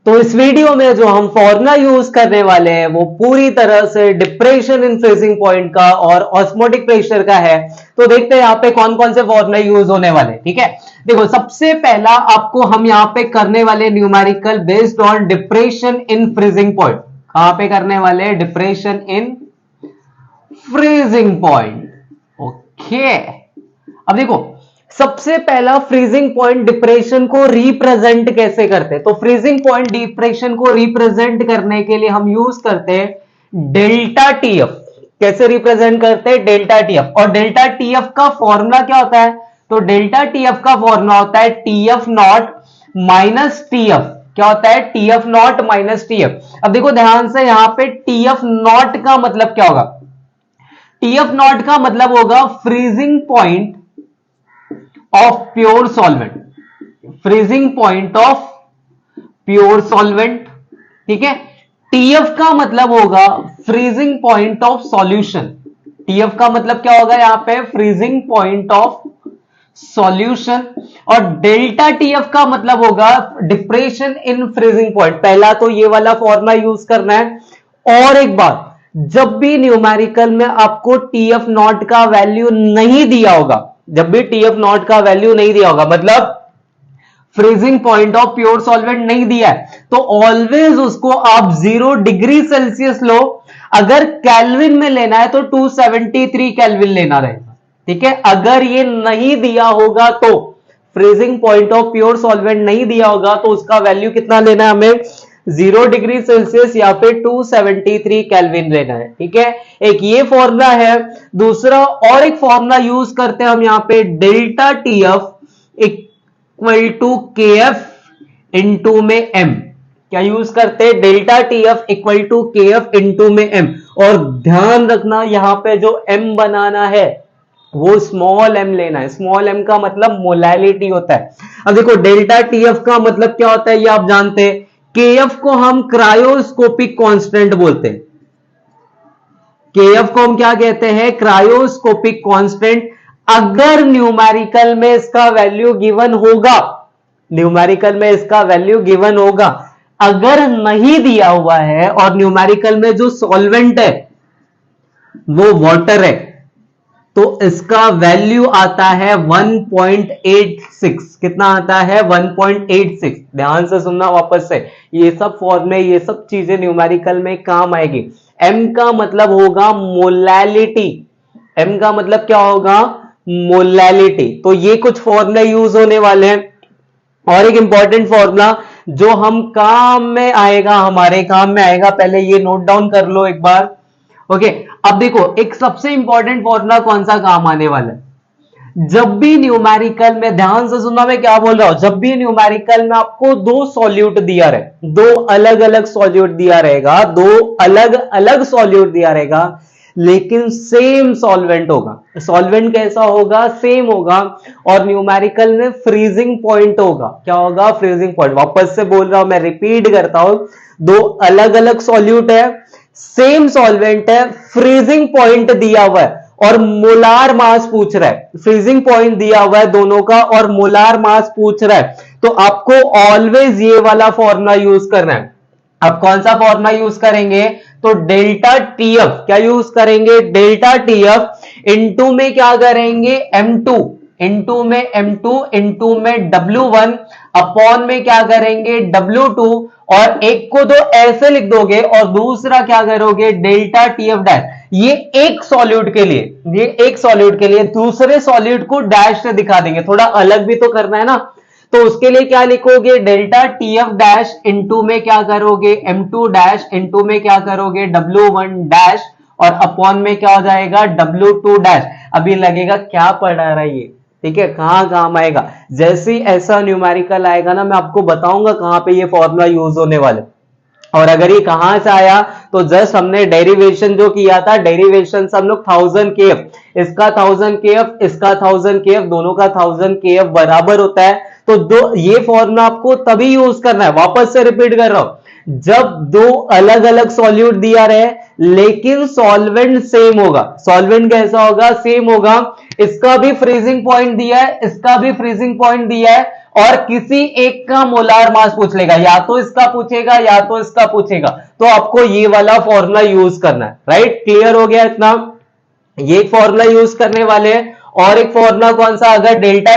तो इस वीडियो में जो हम फॉर्मूला यूज करने वाले हैं वो पूरी तरह से डिप्रेशन इन फ्रीजिंग पॉइंट का और ऑस्मोटिक प्रेशर का है। तो देखते हैं यहाँ पे कौन कौन से फॉर्मूला यूज होने वाले, ठीक है। देखो, सबसे पहला आपको हम यहाँ पे करने वाले numerical based on depression in freezing point. कहां पे करने वाले? Depression in freezing point. Okay, अब देखो, सबसे पहला फ्रीजिंग पॉइंट डिप्रेशन को रिप्रेजेंट कैसे करते हैं? तो फ्रीजिंग पॉइंट डिप्रेशन को रिप्रेजेंट करने के लिए हम यूज करते हैं डेल्टा टीएफ। कैसे रिप्रेजेंट करते हैं? Delta TF. और डेल्टा टीएफ का फॉर्मूला क्या होता है? तो डेल्टा टीएफ का फॉर्मूला होता है टीएफ नॉट माइनस टीएफ। क्या होता है? TF not minus TF. अब देखो ध्यान से, यहां पे टीएफ नॉट का मतलब क्या होगा? टीएफ नॉट का मतलब होगा freezing point of pure solvent. Freezing point of pure solvent, ठीक है। टीएफ का मतलब होगा freezing point of solution. TF का मतलब क्या होगा यहां पे? Freezing point of solution. और डेल्टा टीएफ का मतलब होगा डिप्रेशन इन फ्रीजिंग पॉइंट। पहला तो ये वाला फॉर्मूला यूज करना है। और एक बात, जब भी न्यूमेरिकल में आपको टीएफ नॉट का वैल्यू नहीं दिया होगा, जब भी टीएफ नॉट का वैल्यू नहीं दिया होगा, मतलब freezing point of pure solvent नहीं दिया है, तो ऑलवेज उसको आप 0 डिग्री सेल्सियस लो। अगर केल्विन में लेना है तो 273 केल्विन लेना रहेगा, ठीक है। अगर ये नहीं दिया होगा, तो freezing point of pure solvent नहीं दिया होगा, तो उसका वैल्यू कितना लेना है हमें? 0 डिग्री सेल्सियस या फिर 273 केल्विन लेना है, ठीक है। एक ये फॉर्मूला है। दूसरा और एक फॉर्मूला यूज करते हैं हम यहां पे, delta TF equal to KF into में एम। क्या यूज करते हैं? Delta TF equal to KF into में एम। और ध्यान रखना, यहां पे जो एम बनाना है वो स्मॉल एम लेना है। स्मॉल एम का मतलब मोलैलिटी होता है। अब देखो, डेल्टा टीएफ का मतलब क्या होता है ये आप जानते हैं। केएफ को हम क्रायोस्कोपिक कांस्टेंट बोलते हैं। केएफ को हम क्या कहते हैं? Cryoscopic constant. अगर न्यूमेरिकल में इसका वैल्यू गिवन होगा, न्यूमेरिकल में इसका वैल्यू गिवन होगा। अगर नहीं दिया हुआ है और न्यूमेरिकल में जो सॉल्वेंट है वो वाटर है, तो इसका वैल्यू आता है 1.86। कितना आता है? 1.86। ध्यान से सुनना वापस से, ये सब फॉर्मूले, ये सब चीजें न्यूमेरिकल में काम आएगी। एम का मतलब होगा मोलैलिटी। एम का मतलब क्या होगा? मोलैलिटी। तो ये कुछ फॉर्मूले यूज होने वाले हैं। और एक इंपॉर्टेंट फॉर्मूला जो हम काम में आएगा, हमारे काम में आएगा, पहले ये नोट डाउन कर लो एक बार। ओके, अब देखो, एक सबसे इंपॉर्टेंट फॉर्मूला कौन सा काम आने वाला है? जब भी न्यूमेरिकल में, ध्यान से सुनना मैं क्या बोल रहा हूं, जब भी न्यूमेरिकल में आपको 2 सॉल्यूट दिया रहे, 2 अलग अलग सॉल्यूट दिया रहेगा, 2 अलग अलग सॉल्यूट दिया रहेगा, लेकिन सेम सॉल्वेंट होगा। सॉल्वेंट कैसा होगा? सेम होगा। और न्यूमेरिकल में फ्रीजिंग पॉइंट होगा। क्या होगा? Freezing point. वापस से बोल रहा हूं, मैं रिपीट करता हूं, 2 अलग अलग सॉल्यूट है, सेम सॉल्वेंट है, फ्रीजिंग पॉइंट दिया हुआ है और मोलार मास पूछ रहा है। फ्रीजिंग पॉइंट दिया हुआ है दोनों का और मोलार मास पूछ रहा है, तो आपको ऑलवेज ये वाला फॉर्मूला यूज करना है। अब कौन सा फॉर्मूला यूज करेंगे? तो डेल्टा टीएफ। क्या यूज करेंगे? डेल्टा टीएफ इनटू में क्या करेंगे? M2। इनटू में M2 इनटू में W1 अपॉन में क्या करेंगे? W2। और एक को तो ऐसे लिख दोगे और दूसरा क्या करोगे? Delta TF dash. ये एक सॉल्यूट के लिए, ये एक सॉल्यूट के लिए दूसरे सॉल्यूट को डैश से दिखा देंगे, थोड़ा अलग भी तो करना है ना। तो उसके लिए क्या लिखोगे? डेल्टा टीएफ डैश इनटू में क्या करोगे? M2 डैश इनटू में क्या करोगे? W1 डैश और अपॉन में क्या हो जाएगा? W2 dash. अभी लगेगा क्या पढ़ा रहा है ये, ठीक है, कहां काम आएगा। जैसे ही ऐसा न्यूमेरिकल आएगा ना, मैं आपको बताऊंगा कहां पे ये फॉर्मूला यूज होने वाले। और अगर ये कहां से आया, तो जस्ट हमने डेरिवेशन जो किया था, डेरिवेशन से हम लोग 1000 केएफ, इसका 1000 केएफ, इसका 1000 केएफ, दोनों का 1000 केएफ बराबर होता है। तो ये फॉर्मूला आपको तभी यूज करना है। वापस से रिपीट कर रहा हूं, जब दो अलग अलग सॉल्यूट दिया रहे लेकिन सॉल्वेंट सेम होगा। सॉल्वेंट कैसा होगा? सेम होगा। इसका भी फ्रीजिंग पॉइंट दिया है, इसका भी फ्रीजिंग पॉइंट दिया है, और किसी एक का मोलार मास पूछ लेगा, या तो इसका पूछेगा या तो इसका पूछेगा, तो आपको ये वाला फॉर्मूला यूज करना है। राइट, क्लियर हो गया इतना? ये फॉर्मूला यूज करने वाले हैं। और एक फॉर्मूला कौन सा? अगर डेल्टा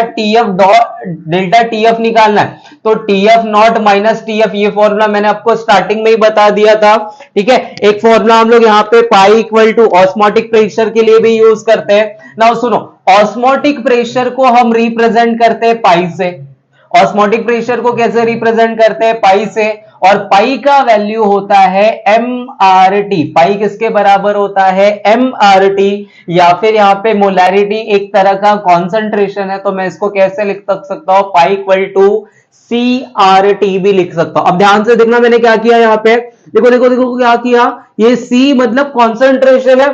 टीएफ निकालना है तो टीएफ नॉट माइनस टीएफ, ये फॉर्मूला मैंने आपको स्टार्टिंग में ही बता दिया था। ठीक है, एक फॉर्मूला हम लोग यहाँ पे pi equal to osmotic pressure के लिए भी यूज करते हैं। नाउ सुनो, ऑस्मोटिक प्रेशर को हम रिप्रेजेंट करते हैं पाई से। ऑस्मोटिक प्रेशर को कैसे रिप्रेजेंट करते हैं? पाई से। और पाई का वैल्यू होता है mRT। पाई किसके बराबर होता है? mRT। या फिर यहाँ पे मोलैरिटी एक तरह का कॉन्सेंट्रेशन है, तो मैं इसको कैसे लिख सकता हूं? पाई इक्वल टू CRT भी लिख सकता हूं। अब ध्यान से देखना मैंने क्या किया यहाँ पे, देखो देखो देखो क्या किया, ये C मतलब कॉन्सेंट्रेशन है।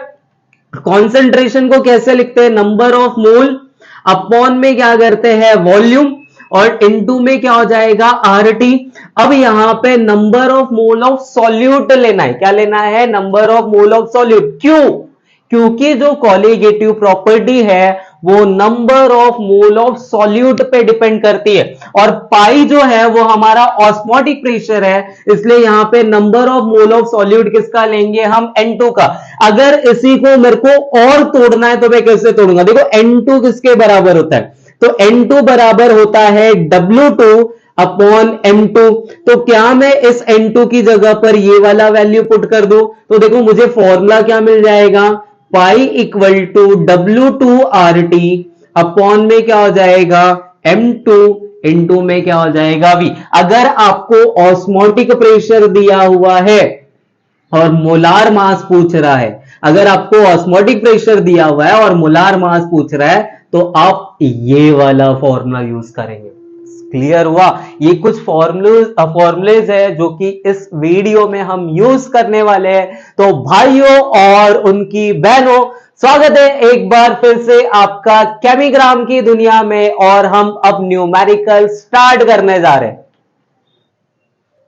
कॉन्सेंट्रेशन को कैसे लिखते हैं? नंबर ऑफ मोल अपॉन में क्या करते हैं? वॉल्यूम, और इनटू में क्या हो जाएगा? RT। अब यहां पे number of mole of solute लेना है। क्या लेना है? Number of mole of solute. क्यों? क्योंकि जो कॉलीगेटिव प्रॉपर्टी है वो number of mole of solute पे डिपेंड करती है, और पाई जो है वो हमारा ऑस्मोटिक प्रेशर है, इसलिए यहां पे number of mole of solute किसका लेंगे हम? N2 का। अगर इसी को मेरे को और तोड़ना है तो मैं कैसे तोड़ूंगा? देखो N2 किसके बराबर होता है? तो N2 बराबर होता है W2 अपॉन M2। तो क्या मैं इस N2 की जगह पर ये वाला वैल्यू पुट कर दूं? तो देखो मुझे फॉर्मूला क्या मिल जाएगा? पाई इक्वल टू W2RT अपॉन में क्या हो जाएगा? M2 इंटू में क्या हो जाएगा? V। अगर आपको ऑस्मोटिक प्रेशर दिया हुआ है और मोलार मास पूछ रहा है, अगर आपको ऑस्मोटिक प्रेशर दिया हुआ है और मोलार मास पूछ रहा है, तो आप ये वाला फॉर्मूला यूज करेंगे। क्लियर हुआ? ये कुछ फॉर्मूलेज है जो कि इस वीडियो में हम यूज करने वाले हैं। तो भाइयों और उनकी बहनों, स्वागत है एक बार फिर से आपका केमिग्राम की दुनिया में, और हम अब न्यूमेरिकल स्टार्ट करने जा रहे हैं।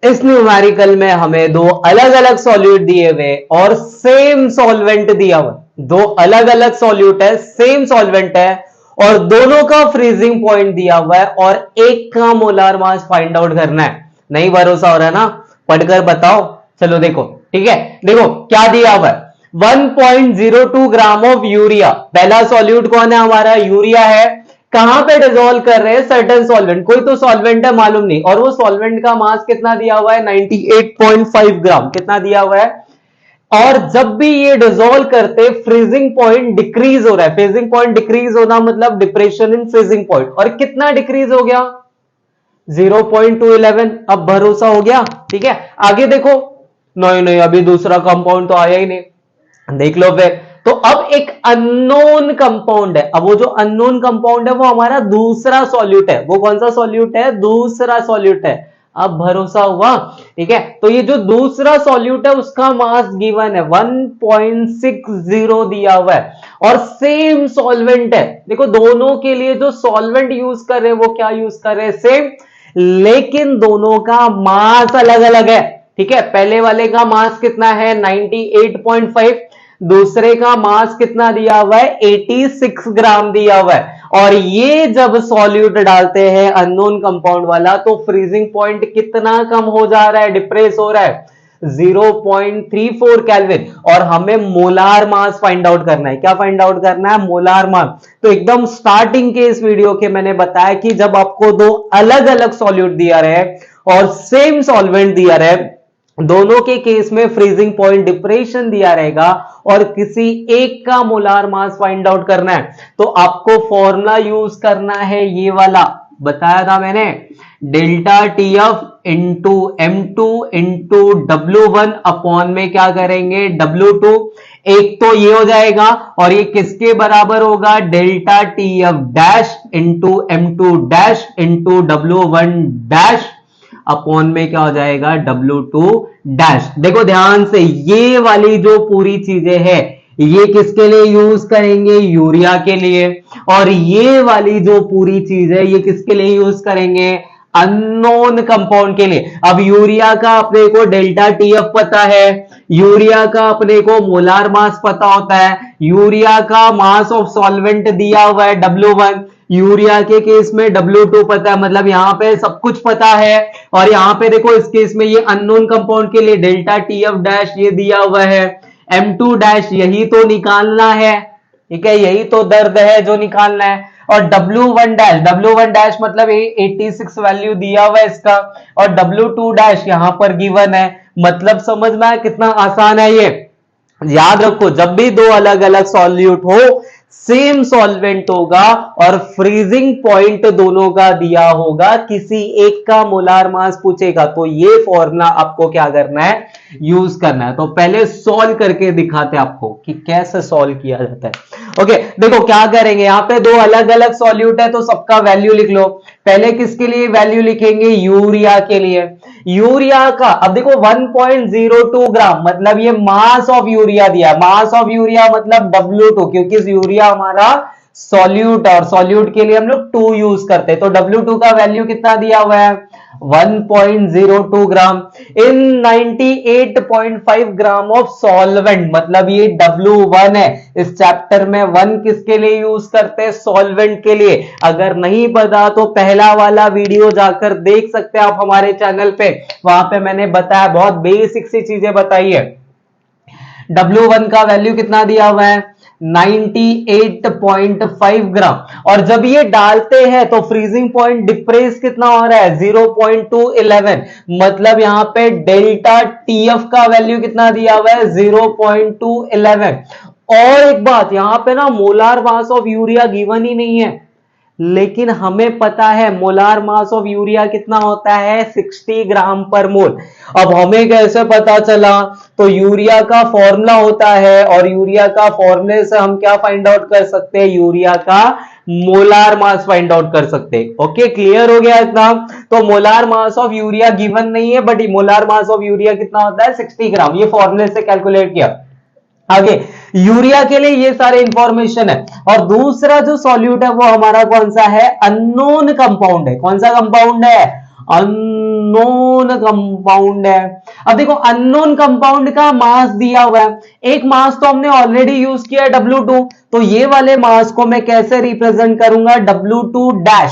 इस न्यूमेरिकल में हमें दो अलग अलग सॉल्यूट दिए हुए और सेम सॉल्वेंट दिया हुआ। दो अलग अलग सॉल्यूट है, सेम सॉल्वेंट है, और दोनों का फ्रीजिंग पॉइंट दिया हुआ है, और एक का मोलार मास फाइंड आउट करना है। नहीं भरोसा हो रहा है ना? पढ़कर बताओ। चलो देखो, ठीक है, देखो क्या दिया हुआ है। 1.02 ग्राम ऑफ यूरिया। पहला सॉल्यूट कौन है हमारा? यूरिया है। कहां पे डिसॉल्व कर रहे हैं? Certain solvent. कोई तो सॉल्वेंट है, मालूम नहीं, और वो सॉल्वेंट का मास कितना दिया हुआ है? 98.5 ग्राम। कितना दिया हुआ है? और जब भी ये डिसॉल्व करते फ्रीजिंग पॉइंट डिक्रीज हो रहा है। फ्रीजिंग पॉइंट डिक्रीज होना मतलब डिप्रेशन इन फ्रीजिंग पॉइंट। और कितना डिक्रीज हो गया? 0.211। अब भरोसा हो गया? ठीक है, आगे देखो। नहीं नहीं, अभी दूसरा कंपाउंड तो आया ही नहीं। देख लो फिर। तो अब एक अननोन कंपाउंड है। अब वो जो अननोन कंपाउंड है वो हमारा दूसरा सॉल्यूट है। वो कौन सा सॉल्यूट है? दूसरा सॉल्यूट है। अब भरोसा हुआ? ठीक है, तो ये जो दूसरा सॉल्यूट है उसका मास गिवन है 1.60 दिया हुआ है, और सेम सॉल्वेंट है। देखो दोनों के लिए जो सॉल्वेंट यूज कर रहे हैं वो क्या यूज कर रहे हैं? सेम, लेकिन दोनों का मास अलग अलग है। ठीक है, पहले वाले का मास कितना है? 98.5। दूसरे का मास कितना दिया हुआ है? 86 ग्राम दिया हुआ है। और ये जब सॉल्यूट डालते हैं अननोन कंपाउंड वाला, तो फ्रीजिंग पॉइंट कितना कम हो जा रहा है? डिप्रेस हो रहा है 0.34 केल्विन। और हमें मोलार मास फाइंड आउट करना है। क्या फाइंड आउट करना है? Molar mass. तो एकदम स्टार्टिंग के इस वीडियो के मैंने बताया कि जब आपको दो अलग अलग सॉल्यूट दिया रहे और सेम सॉल्वेंट दिया रहे, दोनों के केस में फ्रीजिंग पॉइंट डिप्रेशन दिया रहेगा, और किसी एक का मोलार मास फाइंड आउट करना है, तो आपको फॉर्मूला यूज करना है ये वाला, बताया था मैंने, delta TF into M2 into W1 upon में क्या करेंगे? W2। एक तो ये हो जाएगा, और ये किसके बराबर होगा? Delta TF dash into M2 dash into W1 dash upon में क्या हो जाएगा? W2 dash. देखो ध्यान से, ये वाली जो पूरी चीजें हैं ये किसके लिए यूज करेंगे? यूरिया के लिए। और ये वाली जो पूरी चीज है ये किसके लिए यूज करेंगे? अननोन कंपाउंड के लिए। अब यूरिया का अपने को डेल्टा टीएफ पता है, यूरिया का अपने को मोलार मास पता होता है, यूरिया का मास ऑफ सॉल्वेंट दिया हुआ है W1, यूरिया के केस में W2 पता है, मतलब यहां पे सब कुछ पता है। और यहां पे देखो इस केस में ये अननोन कंपाउंड के लिए डेल्टा टीएफ डैश ये दिया हुआ है, M2 डैश यही तो निकालना है, ठीक है, यही तो दर्द है जो निकालना है। और W1 डैश मतलब 86 वैल्यू दिया हुआ है इसका, और W2 डैश यहां पर गिवन है। मतलब समझ में आया कितना आसान है ये। याद रखो जब भी दो अलग अलग सॉल्यूट हो सेम सॉल्वेंट होगा और फ्रीजिंग पॉइंट दोनों का दिया होगा, किसी एक का मोलार मास पूछेगा तो ये फॉर्मूला आपको क्या करना है, यूज करना है। तो पहले सॉल्व करके दिखाते हैं आपको कि कैसे सॉल्व किया जाता है। ओके देखो क्या करेंगे, यहां पे दो अलग अलग सॉल्यूट है तो सबका वैल्यू लिख लो। पहले किसके लिए वैल्यू लिखेंगे, यूरिया के लिए। यूरिया का अब देखो 1.02 ग्राम मतलब ये मास ऑफ यूरिया दिया, मास ऑफ यूरिया मतलब W2, क्योंकि यूरिया हमारा सॉल्यूट है और सॉल्यूट के लिए हम लोग 2 यूज करते हैं। तो W2 का वैल्यू कितना दिया हुआ है, 1.02 ग्राम इन 98.5 ग्राम ऑफ सॉल्वेंट, मतलब ये W1 है। इस चैप्टर में 1 किसके लिए यूज करते हैं, सॉल्वेंट के लिए। अगर नहीं पता तो पहला वाला वीडियो जाकर देख सकते हैं आप हमारे चैनल पे, वहां पे मैंने बताया, बहुत बेसिक सी चीजें बताई है। W1 का वैल्यू कितना दिया हुआ है, 98.5 ग्राम। और जब ये डालते हैं तो फ्रीजिंग पॉइंट डिप्रेस कितना हो रहा है, 0.211, मतलब यहां पे डेल्टा टीएफ का वैल्यू कितना दिया हुआ है, 0.211। और एक बात यहां पे ना molar mass of urea given ही नहीं है, लेकिन हमें पता है मोलार मास ऑफ यूरिया कितना होता है, 60 ग्राम पर मोल। अब हमें कैसे पता चला, तो यूरिया का फॉर्मूला होता है और यूरिया का फॉर्मूले से हम क्या फाइंड आउट कर सकते हैं, यूरिया का मोलार मास फाइंड आउट कर सकते हैं। ओके क्लियर हो गया इतना। तो molar mass of urea given नहीं है, but molar mass of urea कितना होता है, 60 ग्राम, ये फॉर्मूले से कैलकुलेट किया। आगे यूरिया के लिए ये सारे इंफॉर्मेशन है। और दूसरा जो सॉल्यूट है वो हमारा कौन सा है, अननोन कंपाउंड है। कौन सा कंपाउंड है, अननोन कंपाउंड है। अब देखो अननोन कंपाउंड का मास दिया हुआ है, एक मास तो हमने ऑलरेडी यूज किया है W2, तो ये वाले मास को मैं कैसे रिप्रेजेंट करूंगा, W2 डैश।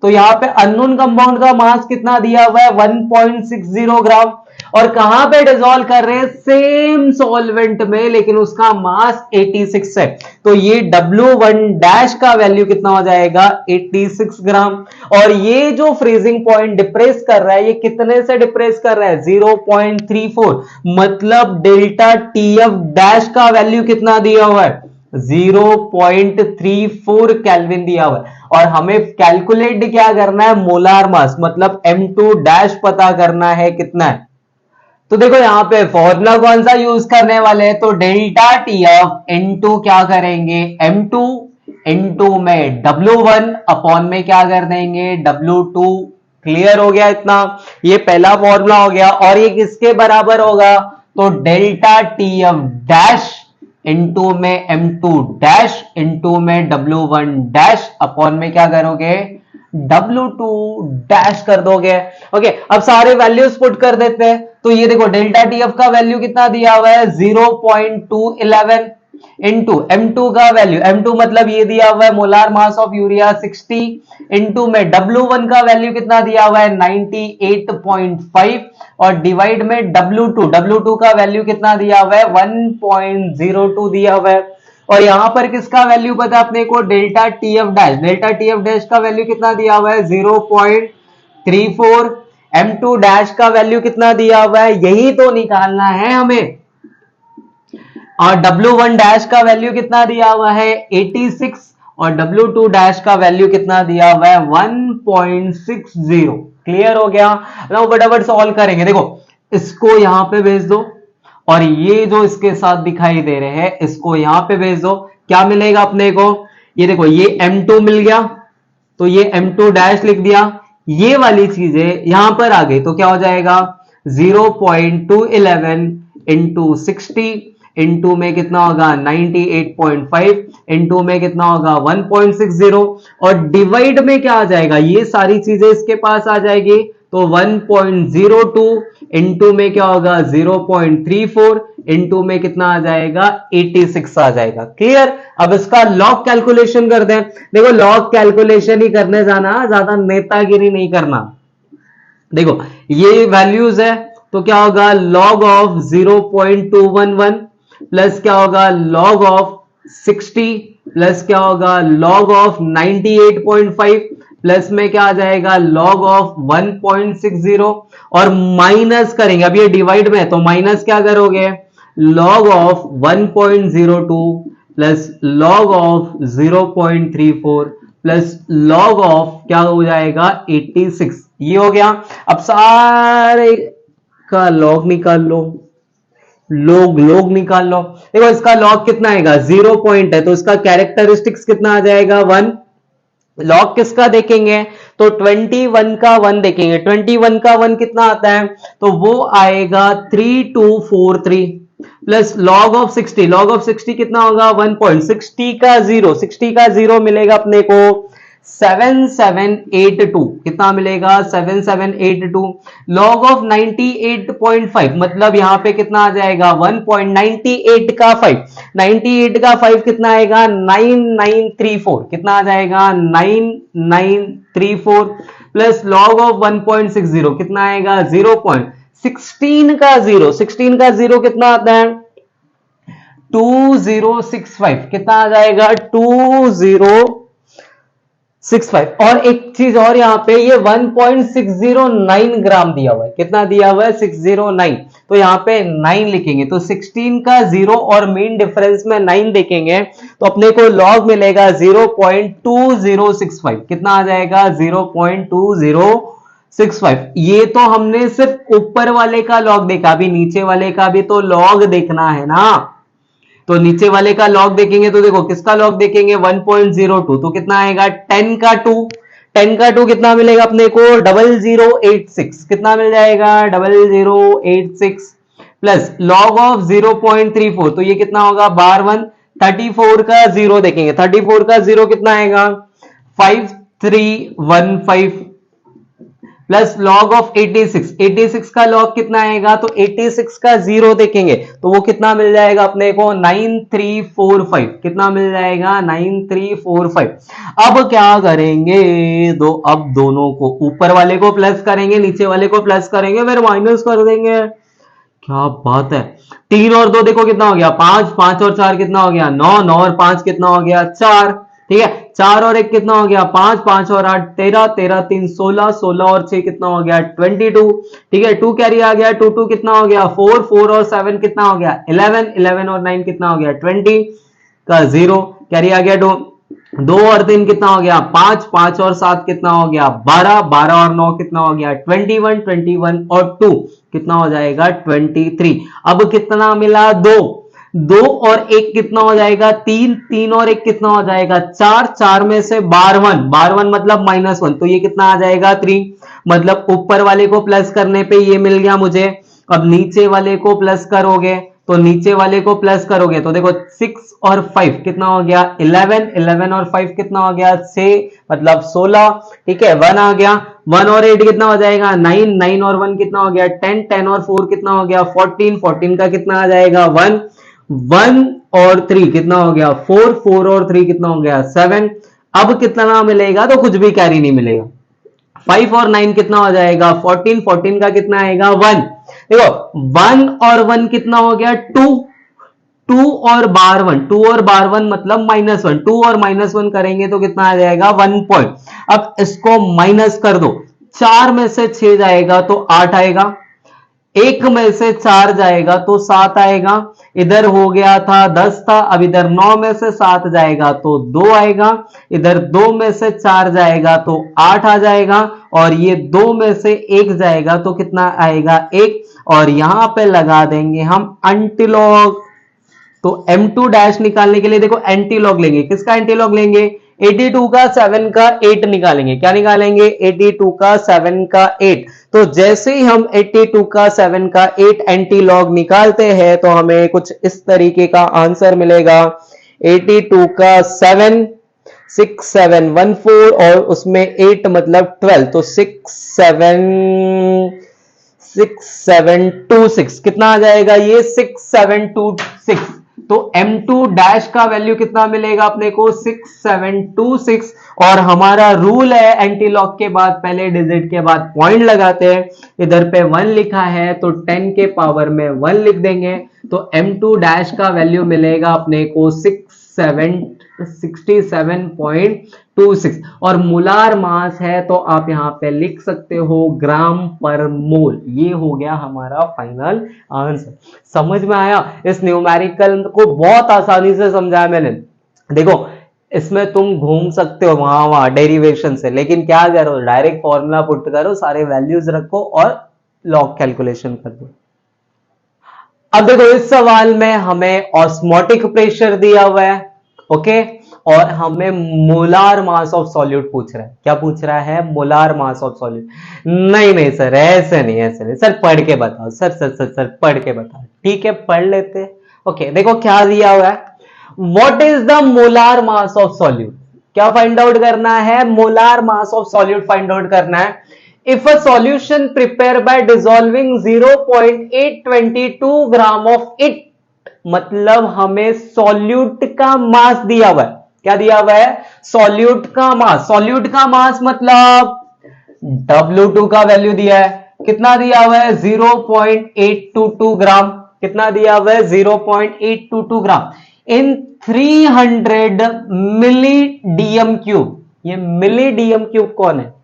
तो यहां पे अननोन कंपाउंड का मास कितना दिया हुआ है, 1.60 ग्राम। और कहां पे डिसॉल्व कर रहे हैं, सेम सॉल्वेंट में, लेकिन उसका मास 86 है। तो ये W1 डैश का वैल्यू कितना हो जाएगा, 86 ग्राम। और ये जो फ्रीजिंग पॉइंट डिप्रेस कर रहा है, ये कितने से डिप्रेस कर रहा है, 0.34, मतलब डेल्टा टीएफ डैश का वैल्यू कितना दिया हुआ है, 0.34 केल्विन दिया हुआ है। और हमें कैलकुलेट क्या करना है, मोलार मास, मतलब M2 डैश पता करना है कितना है। तो देखो यहां पे फॉर्मूला कौन सा यूज करने वाले हैं, तो डेल्टा टीएफ इनटू क्या करेंगे, M2 इनटू में W1 अपॉन में क्या कर देंगे, W2। क्लियर हो गया इतना, ये पहला फॉर्मूला हो गया। और ये किसके बराबर होगा, तो डेल्टा टीएफ डैश इनटू में M2 डैश इनटू में W1 डैश अपॉन में क्या करोगे, W2 डैश कर दोगे। ओके अब सारे वैल्यूज पुट कर देते हैं। तो ये देखो डेल्टा टीएफ का वैल्यू कितना दिया हुआ है, 0.211 इनटू M2 का वैल्यू, M2 मतलब ये दिया हुआ है molar mass of urea 60, into में W1 का वैल्यू कितना दिया हुआ है 98.5, और डिवाइड में W2 का वैल्यू कितना दिया हुआ है 1.02 दिया हुआ है। और यहां पर किसका वैल्यू पता अपने को, डेल्टा टीएफ डैश का वैल्यू कितना दिया हुआ है 0.34, M2 डैश का वैल्यू कितना दिया हुआ है, यही तो निकालना है हमें। और W1 डैश का वैल्यू कितना दिया हुआ है 86, और W2 डैश का वैल्यू कितना दिया हुआ है 1.60। क्लियर हो गया। ना फटाफट सॉल्व करेंगे। देखो इसको यहां पे भेज दो और ये जो इसके साथ दिखाई दे रहे हैं इसको यहां पे भेज दो, क्या मिलेगा अपने को, ये देखो ये M2 मिल गया, तो ये M2 डैश लिख दिया, ये वाली चीजें यहां पर आ गई तो क्या हो जाएगा 0.211 इंटू 60 इनटू में कितना होगा 98.5, इनटू में कितना होगा 1.60, और डिवाइड में क्या आ जाएगा, ये सारी चीजें इसके पास आ जाएगी, तो 1.02 इनटू में क्या होगा 0.34, इनटू में कितना आ जाएगा 86 आ जाएगा। क्लियर। अब इसका लॉग कैलकुलेशन कर दें। देखो लॉग कैलकुलेशन ही करने जाना, ज्यादा नेतागिरी नहीं करना। देखो ये वैल्यूज है, तो क्या होगा log ऑफ 0.211 प्लस क्या होगा log ऑफ 60 प्लस क्या होगा log ऑफ 98.5 प्लस में क्या आ जाएगा log ऑफ 1.60, और माइनस करेंगे, अब ये डिवाइड में है तो माइनस क्या करोगे log of 1.02 plus log of 0.34 plus log of क्या हो जाएगा 86, ये हो गया। अब सारे का लॉग निकाल लो, लॉग निकाल लो। देखो इसका लॉग कितना आएगा 0 पॉइंट है, तो इसका कैरेक्टरिस्टिक्स कितना आ जाएगा 1। लॉग किसका देखेंगे तो 21 का 1 देखेंगे, 21 का 1 कितना आता है, तो वो आएगा 3243 plus log of 60, log of 60 कितना होगा 1.60 का 0, 60 का 0 मिलेगा अपने को 7782, कितना मिलेगा 7782। log ऑफ 98.5 मतलब यहां पे कितना आ जाएगा 1.98 का 5, 98 का 5 कितना आएगा 9934, कितना आ जाएगा 9934 प्लस log ऑफ 1.60 कितना आएगा 0.16 का 0, 16 का 0 कितना आता है 2065, कितना आ जाएगा 2065। और एक चीज और यहां पे ये 1.609 ग्राम दिया हुआ है, कितना दिया हुआ है 609, तो यहां पे 9 लिखेंगे, तो 16 का 0 और मीन डिफरेंस में 9 देखेंगे तो अपने को लॉग मिलेगा 0.2065, कितना आ जाएगा 0.2065। ये तो हमने सिर्फ ऊपर वाले का लॉग देखा, अभी नीचे वाले का भी तो लॉग देखना है ना, तो नीचे वाले का लॉग देखेंगे तो देखो किसका लॉग देखेंगे 1.02, तो कितना आएगा 10 का 2, 10 का 2 कितना मिलेगा अपने को 0086, कितना मिल जाएगा 0086 प्लस log ऑफ 0.34, तो ये कितना होगा 12, 34 का 0 देखेंगे, 34 का 0 कितना आएगा 5315 प्लस log ऑफ 86, 86 का log कितना आएगा तो 86 का 0 देखेंगे तो वो कितना मिल जाएगा अपने को 9345, कितना मिल जाएगा 9345। अब क्या करेंगे अब दोनों को, ऊपर वाले को प्लस करेंगे, नीचे वाले को प्लस करेंगे, फिर माइनस कर देंगे। क्या बात है, 3 और 2 देखो कितना हो गया 5, 5 और 4 कितना हो गया 9, 9 और 5 कितना हो गया 4, ठीक है 4 और 1 कितना हो गया 5, 5 और 8 13, 13 3 16, 16 और 6 कितना हो गया 22, ठीक है 2 कैरी आ गया 2, 2 कितना हो गया 4, 4 और 7 कितना हो गया 11, 11 और 9 कितना हो गया 20 का 0 कैरी आ गया 2, 2 और 3 कितना हो गया 5, 5 और 7 कितना हो गया 12, 12 और 9 कितना हो गया 21, 21 और 2 कितना हो जाएगा 23। अब कितना मिला 2, 2 और 1 कितना हो जाएगा 3, 3 और 1 कितना हो जाएगा 4, 4 में से 12, 12 मतलब -1, तो ये कितना आ जाएगा 3, मतलब ऊपर वाले को प्लस करने पे ये मिल गया मुझे। अब नीचे वाले को प्लस करोगे तो नीचे वाले को प्लस करोगे तो देखो 6 और 5 कितना हो गया 11, 11 और 5 कितना हो गया 6 मतलब 16, ठीक है 1 आ गया, 1 और 8 कितना हो जाएगा 9, 9 और 1 कितना हो गया 10, 10 और 4 कितना हो गया 14, 14 का कितना आ जाएगा 1, 1 और 3 कितना हो गया 4, 4 और 3 कितना हो गया 7। अब कितना मिलेगा तो कुछ भी कैरी नहीं मिलेगा। 5 और 9 कितना हो जाएगा 14, 14 का कितना आएगा 1, देखो 1 और 1 कितना हो गया 2, 2 और बार 1, 2 और बार 1 मतलब -1, 2 और -1 करेंगे तो कितना आ जाएगा 1 पॉइंट। अब इसको माइनस कर दो, 4 में से 6 जाएगा तो 8 आएगा, 1 में से 4 जाएगा तो 7 आएगा, इधर हो गया था 10 था, अब इधर 9 में से 7 जाएगा तो 2 आएगा, इधर 2 में से 4 जाएगा तो 8 आ जाएगा, और ये 2 में से 1 जाएगा तो कितना आएगा 1, और यहां पे लगा देंगे हम एंटीलॉग। तो M2 डैश निकालने के लिए देखो एंटीलॉग लेंगे, किसका एंटीलॉग लेंगे 82 का 7 का 8 निकालेंगे। क्या निकालेंगे? 82 का 7 का 8। तो जैसे ही हम 82 का 7 का 8 एंटी लॉग निकालते हैं तो हमें कुछ इस तरीके का आंसर मिलेगा। 82 का 7 6714 और उसमें 8 मतलब 12, तो 6726 कितना आ जाएगा? ये 6726। तो M2 डैश का वैल्यू कितना मिलेगा अपने को? 6726। और हमारा रूल है एंटी लॉग के बाद पहले डिजिट के बाद पॉइंट लगाते हैं। इधर पे 1 लिखा है तो 10 के पावर में 1 लिख देंगे। तो M2 डैश का वैल्यू मिलेगा अपने को 67.26 और मोलार मास है तो आप यहां पे लिख सकते हो ग्राम पर मोल। ये हो गया हमारा फाइनल आंसर। समझ में आया? इस न्यूमेरिकल को बहुत आसानी से समझाया मैंने। देखो इसमें तुम घूम सकते हो वहां डेरिवेशन से, लेकिन क्या करो, डायरेक्ट फॉर्मूला पुट करो, सारे वैल्यूज रखो और लॉग कैलकुलेशन कर दो। अब देखो इस सवाल में हमें ऑस्मोटिक प्रेशर दिया हुआ है, ओके, और हमें मोलार मास ऑफ सॉल्यूट पूछ रहा है। क्या पूछ रहा है? Molar mass of solute. नहीं सर, ऐसे नहीं सर, पढ़ के बताओ सर पढ़ के बताओ। ठीक है, पढ़ लेते। ओके, देखो क्या दिया हुआ है। What is the molar mass of solute? क्या फाइंड आउट करना है? Molar mass of solute find out करना है। If a solution prepared by dissolving 0.822 gram of it, मतलब हमें सॉल्यूट का मास दिया हुआ है। क्या दिया हुआ है? सॉल्यूट का मास। सॉल्यूट का मास मतलब W2 का वैल्यू दिया है। कितना दिया हुआ है? 0.822 ग्राम। कितना दिया हुआ है? 0.822 ग्राम इन 300 मिली डीएम क्यूब। ये मिली डीएम क्यूब कौन है?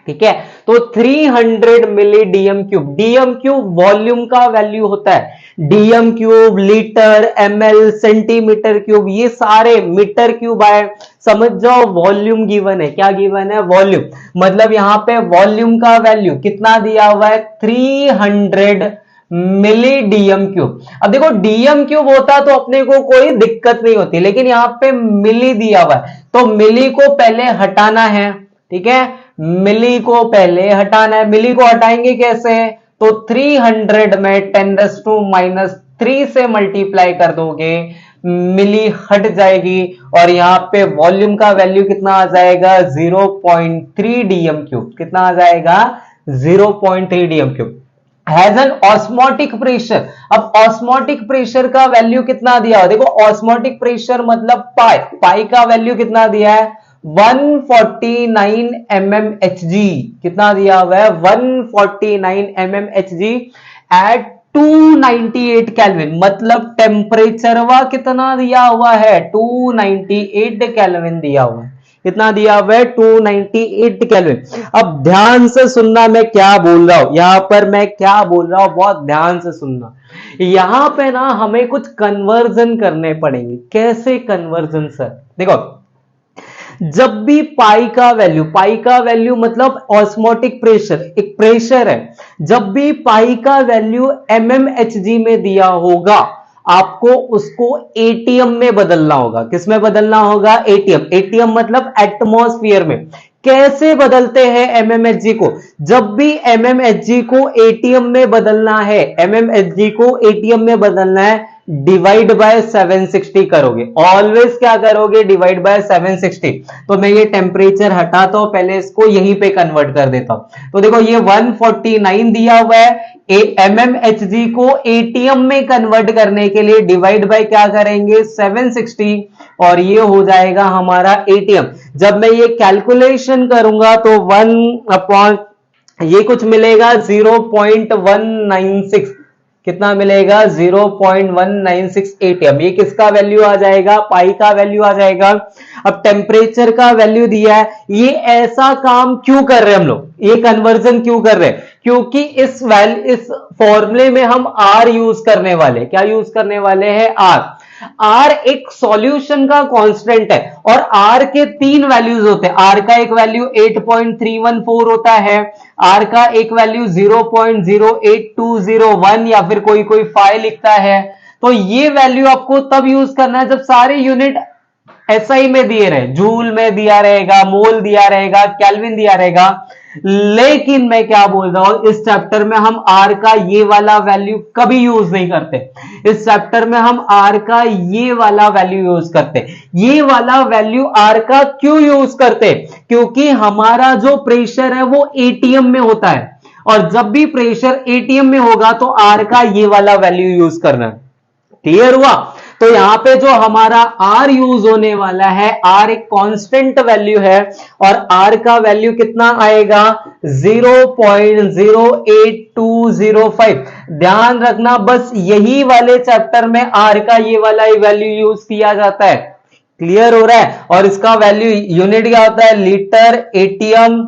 ठीक है, तो 300 milli dm cube. Dm cube volume का वैल्यू होता है। Dm cube, litre, ml, centimetre cube, ये सारे मीटर क्यूब आए। समझ जाओ वॉल्यूम गिवन है। क्या गिवन है? वॉल्यूम। मतलब यहां पे वॉल्यूम का वैल्यू कितना दिया हुआ है? 300 मिली डीएम क्यूब। अब देखो डीएम क्यूब होता तो अपने को कोई दिक्कत नहीं होती, लेकिन यहां पे मिली दिया हुआ है तो मिली को पहले हटाना है। ठीक है, मिली को पहले हटाना है। मिली को हटाएंगे कैसे? तो 300 में 10⁻³ से मल्टीप्लाई कर दोगे, मिली हट जाएगी और यहां पे वॉल्यूम का वैल्यू कितना आ जाएगा? 0.3 डीएम क्यूब। कितना आ जाएगा? 0.3 DM cube has an osmotic pressure. अब ऑस्मोटिक प्रेशर का वैल्यू कितना दिया हो? देखो ऑस्मोटिक प्रेशर मतलब पाई। पाई का वैल्यू कितना दिया है? 149 mmHg। कितना दिया हुआ है? 149 mmHg एट 298 केल्विन। मतलब टेम्परेचर वा कितना दिया हुआ है? 298 केल्विन दिया हुआ है। कितना दिया हुआ है? 298 केल्विन। अब ध्यान से सुनना मैं क्या बोल रहा हूं, यहां पर मैं क्या बोल रहा हूं बहुत ध्यान से सुनना। यहां पे ना हमें कुछ कन्वर्जन करने पड़ेंगे। कैसे कन्वर्जन सर? देखो जब भी पाई का वैल्यू मतलब ऑस्मोटिक प्रेशर, एक प्रेशर है, जब भी पाई का वैल्यू mmHg में दिया होगा आपको उसको एटीएम में बदलना होगा। किस में बदलना होगा? एटीएम। एटीएम मतलब एटमॉस्फेयर में। कैसे बदलते हैं mmHg को? जब भी mmHg को एटीएम में बदलना है, mmHg को एटीएम में बदलना है, डिवाइड बाय 760 करोगे। ऑलवेज क्या करोगे? Divide by 760। तो मैं ये टेम्परेचर हटाता हूं, पहले इसको यहीं पे कन्वर्ट कर देता हूं। तो देखो ये 149 दिया हुआ है। mmHg को एटीएम में कन्वर्ट करने के लिए डिवाइड बाय क्या करेंगे? 760 और ये हो जाएगा हमारा एटीएम। जब मैं ये कैलकुलेशन करूंगा तो 1 ये कुछ मिलेगा 0.196। कितना मिलेगा? 0.196 एटीएम। ये किसका वैल्यू आ जाएगा? पाई का वैल्यू आ जाएगा। अब टेम्परेचर का वैल्यू दिया है। ये ऐसा काम क्यों कर रहे हैं हम लोग? ये कन्वर्जन क्यों कर रहे हैं? क्योंकि इस फॉर्मूले में हम आर यूज करने वाले। क्या यूज करने वाले हैं? आर। आर एक सॉल्यूशन का कांस्टेंट है और आर के 3 वैल्यूज होते हैं। आर का एक वैल्यू 8.314 होता है, आर का एक वैल्यू 0.08201 या फिर कोई 5 लिखता है। तो ये वैल्यू आपको तब यूज करना है जब सारे यूनिट एसआई में दिए रहे, जूल में दिया रहेगा, मोल दिया रहेगा, केल्विन दिया रहेगा, लेकिन मैं क्या बोल रहा हूं, इस चैप्टर में हम आर का ये वाला वैल्यू कभी यूज नहीं करते। इस चैप्टर में हम आर का ये वाला वैल्यू यूज करते। ये वाला वैल्यू आर का क्यों यूज करते? क्योंकि हमारा जो प्रेशर है वो एटीएम में होता है, और जब भी प्रेशर एटीएम में होगा तो आर का ये वाला वैल्यू यूज करना है। क्लियर हुआ? तो यहां पे जो हमारा R यूज होने वाला है, R एक कांस्टेंट वैल्यू है, और R का वैल्यू कितना आएगा? 0.08205। ध्यान रखना, बस यही वाले चैप्टर में R का ये वाला वैल्यू यूज किया जाता है। क्लियर हो रहा है? और इसका वैल्यू यूनिट क्या होता है? लीटर एटीएम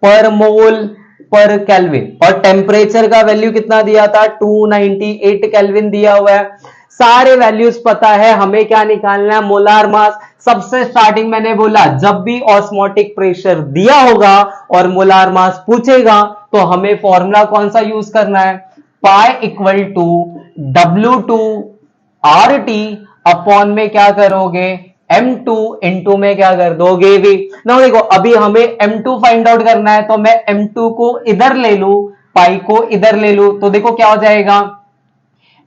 पर मोल पर केल्विन। और टेम्परेचर का वैल्यू कितना दिया था? 298 केल्विन दिया हुआ है। सारे वैल्यूज पता है, हमें क्या निकालना है? Molar mass. सबसे स्टार्टिंग मैंने बोला, जब भी ऑस्मोटिक प्रेशर दिया होगा और मोलार मास पूछेगा तो हमें फॉर्मूला कौन सा यूज करना है? Pi equal to W2 RT upon में क्या करोगे? M2 इंटू में क्या कर दोगे? V। ना देखो, अभी हमें M2 फाइंड आउट करना है, तो मैं M2 को इधर ले लू, पाई को इधर ले लू, तो देखो क्या हो जाएगा?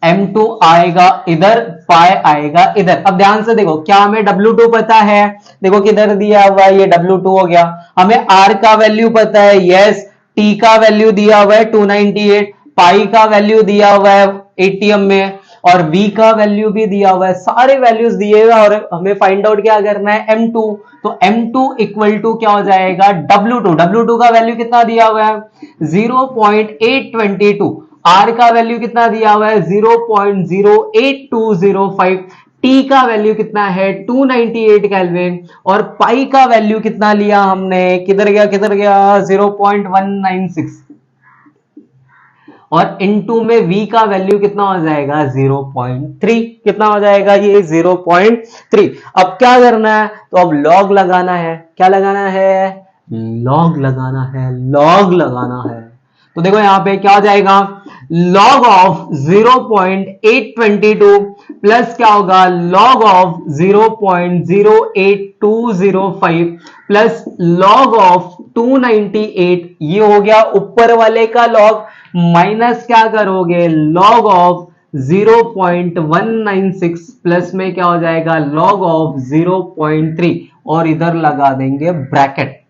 M2 आएगा इधर, पाई आएगा इधर। अब ध्यान से देखो, क्या हमें W2 पता है? देखो किधर दिया हुआ है, ये W2 हो गया। हमें R का वैल्यू पता है, यस। T का वैल्यू दिया हुआ है 298, पाई का वैल्यू दिया हुआ है एटीएम में, और V का वैल्यू भी दिया हुआ है। सारे वैल्यूज दिए हुए, और हमें फाइंड आउट क्या करना है? M2। तो M2 इक्वल टू क्या हो जाएगा? W2। W2 का वैल्यू कितना दिया हुआ है? 0.822। R का वैल्यू कितना दिया हुआ है? 0.08205। T का वैल्यू कितना है? 298 केल्विन। और पाई का वैल्यू कितना लिया हमने? किधर गया, किधर गया? 0.196। और इनटू में V का वैल्यू कितना हो जाएगा? 0.3। कितना हो जाएगा? ये 0.3। अब क्या करना है? तो अब लॉग लगाना है। क्या लगाना है? लॉग लगाना है, लॉग लगाना है। तो देखो यहां पे क्या हो जाएगा? लॉग ऑफ 0.822 प्लस क्या होगा? Log of 0.08205 plus log of 298। ये हो गया ऊपर वाले का लॉग, माइनस क्या करोगे? लॉग ऑफ 0.196 प्लस में क्या हो जाएगा? लॉग ऑफ 0.3, और इधर लगा देंगे ब्रैकेट।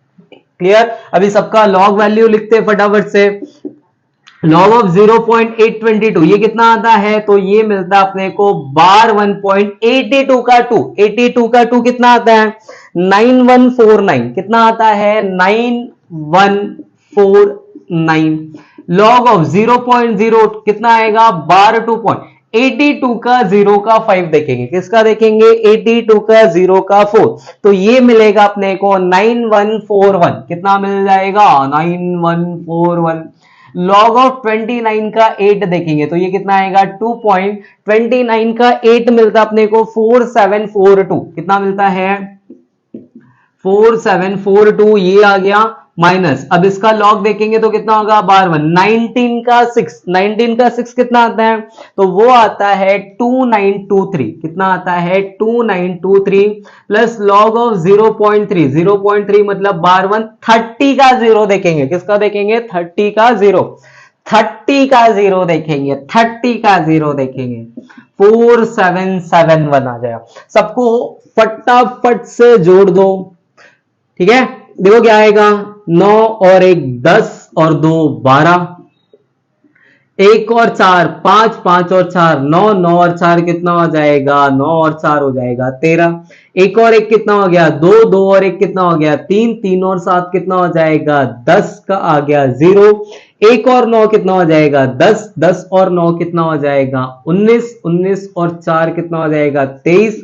क्लियर? अभी सबका लॉग वैल्यू लिखते हैं फटाफट से। लॉग ऑफ 0.822 ये कितना आता है? तो ये मिलता है अपने को बार 1.82 का 2। 82 का 2 कितना आता है? 9149। कितना आता है? 9149। लॉग ऑफ 0.0 कितना आएगा? बार 2.82 का 0 का 5 देखेंगे। किसका देखेंगे? 82 का 0 का 4। तो ये मिलेगा अपने को 9141। कितना मिल जाएगा? 9141। लॉग ऑफ 29 का 8 देखेंगे तो ये कितना आएगा? 2.29 का 8 मिलता अपने को 4742। कितना मिलता है? 4742। ये आ गया माइनस। अब इसका लॉग देखेंगे तो कितना होगा? बार 1। 19 का 6, 19 का 6 कितना आता है? तो वो आता है 2923। कितना आता है? 2923 प्लस लॉग ऑफ 0.3। 0.3 मतलब बार 1। 30 का 0 देखेंगे। किसका देखेंगे? 30 का 0। 30 का 0 देखेंगे। 30 का 0 देखेंगे। 4771 आ जाएगा। सबको फटाफट से जोड़ दो। ठीक है, देखो क्या आएगा? 9 और 1 10 और 2 12, 1 और 4 5, 5 और 4 9, 9 और 4 कितना हो जाएगा? 9 और 4 हो जाएगा 13। 1 और 1 कितना हो गया? 2, 2 और 1 कितना हो गया? 3, 3 और 7 कितना हो जाएगा? 10 का आ गया 0। 1 और 9 कितना हो जाएगा? 10, 10 और 9 कितना हो जाएगा? 19, 19 और 4 कितना हो जाएगा? 23,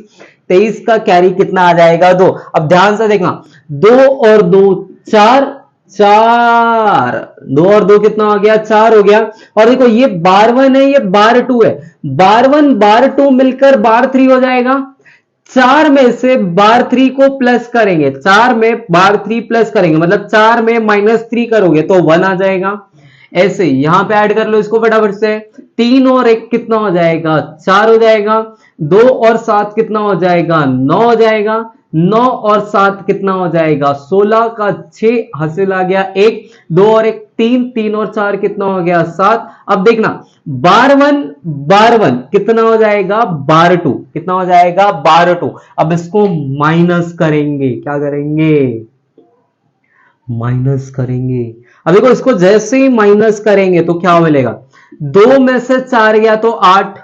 23 का कैरी कितना आ जाएगा? 2। अब ध्यान से देखना, 2 और 2 4, 4, 2 और 2 कितना हो गया? 4 हो गया। और देखो ये बार 1 है, ये बार 2 है। बार 1 बार 2 मिलकर बार 3 हो जाएगा। 4 में से बार 3 को प्लस करेंगे, 4 में बार 3 प्लस करेंगे मतलब 4 में -3 करोगे तो 1 आ जाएगा। ऐसे यहां पे ऐड कर लो इसको फटाफट से। 3 और 1 कितना हो जाएगा? 4 हो जाएगा। 2 और 7 कितना हो जाएगा? 9 हो जाएगा। 9 और 7 कितना हो जाएगा? 16 का 6 हासिल आ गया 1। 2 और 1 3, 3 और 4 कितना हो गया? 7। अब देखना बार वन कितना हो जाएगा? बार टू कितना हो जाएगा? बार टू। अब इसको माइनस करेंगे, क्या करेंगे? माइनस करेंगे। अब देखो इसको जैसे ही माइनस करेंगे तो क्या मिलेगा? 2 में से 4 गया तो 8,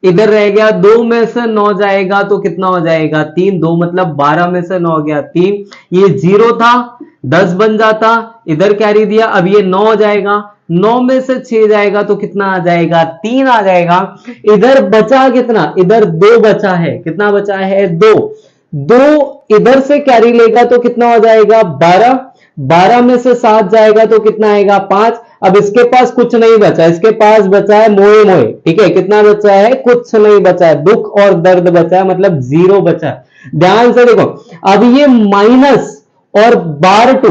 इधर रह गया 2 में से 9 जाएगा तो कितना हो जाएगा? 3। 2 मतलब 12 में से 9 गया 3। ये 0 था, 10 बन जाता, इधर कैरी दिया, अब ये 9 हो जाएगा। 9 में से 6 जाएगा तो कितना आ जाएगा? 3 आ जाएगा। इधर बचा कितना? इधर 2 बचा है। कितना बचा है? 2। 2 इधर से कैरी लेगा तो कितना हो जाएगा? 12। 12 में से 7 जाएगा तो कितना आएगा? 5। अब इसके पास कुछ नहीं बचा, इसके पास बचा है मोए मोए। ठीक है, कितना बचा है? कुछ नहीं बचा है, दुख और दर्द बचा है, मतलब 0 बचा है। ध्यान से देखो, अब ये माइनस और बार टू,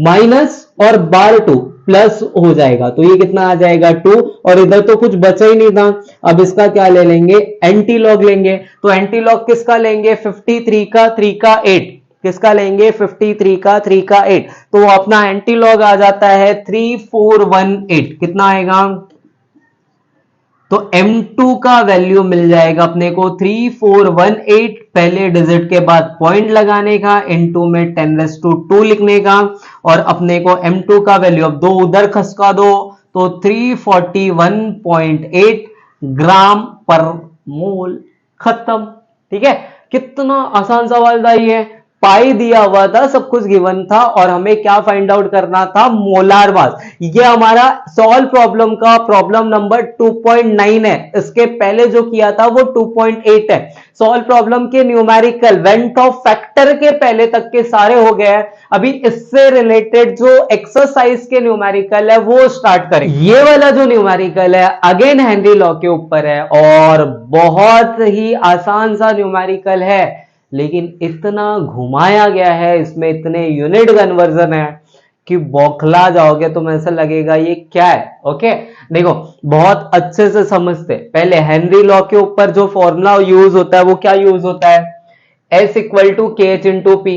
माइनस और बार टू प्लस हो जाएगा तो ये कितना आ जाएगा? 2। और इधर तो कुछ बचा ही नहीं था। अब इसका क्या ले लेंगे? एंटी लॉग लेंगे। तो एंटी लॉग किसका लेंगे? 53 का 3 का 8। किसका लेंगे? 53 का 3 का 8। तो वो अपना एंटी लॉग आ जाता है 3418। कितना आएगा? तो M2 का वैल्यू मिल जाएगा अपने को 3418। पहले डिजिट के बाद पॉइंट लगाने का, इनटू में 10⁻² लिखने का, और अपने को M2 का वैल्यू अब 2 उधर खसका दो तो 341.8 ग्राम पर मोल। खत्म। ठीक है, कितना आसान सवाल था ये। पाई दिया हुआ था, सब कुछ गिवन था, और हमें क्या फाइंड आउट करना था? Molar mass. ये हमारा सॉल्व प्रॉब्लम का प्रॉब्लम नंबर 2.9 है। इसके पहले जो किया था वो 2.8 है। सॉल्व प्रॉब्लम के न्यूमेरिकल वेंट ऑफ फैक्टर के पहले तक के सारे हो गए हैं। अभी इससे रिलेटेड जो एक्सरसाइज के न्यूमेरिकल है वो स्टार्ट करें। ये वाला जो न्यूमेरिकल है अगेन हेनरी लॉ के ऊपर है, और बहुत ही आसान सा न्यूमेरिकल है, लेकिन इतना घुमाया गया है, इसमें इतने यूनिट कन्वर्जन है कि बौखला जाओगे, तुम ऐसा लगेगा ये क्या है। ओके, देखो बहुत अच्छे से समझते। पहले हेनरी लॉ के ऊपर जो फॉर्मूला यूज होता है वो क्या यूज होता है? S = KH × P।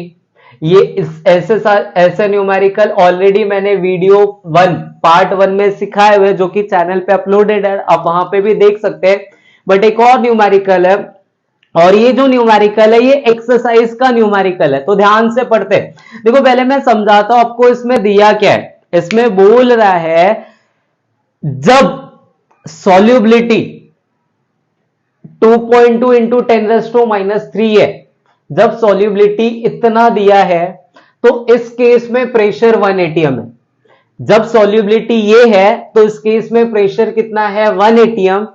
ये ऐसे न्यूमेरिकल ऑलरेडी मैंने वीडियो 1 पार्ट 1 में सिखाए हुए, जो कि चैनल पे अपलोडेड है, आप वहां पे भी देख सकते हैं। बट एक और न्यूमेरिकल है, और ये जो न्यूमेरिकल है ये एक्सरसाइज का न्यूमेरिकल है, तो ध्यान से पढ़ते। देखो पहले मैं समझाता हूं आपको इसमें दिया क्या है। इसमें बोल रहा है जब सॉल्युबिलिटी 2.2 × 10⁻³ है, जब सॉल्युबिलिटी इतना दिया है तो इस केस में प्रेशर 1 atm है। जब सॉल्युबिलिटी ये है तो इस केस में प्रेशर कितना है? 1 atm।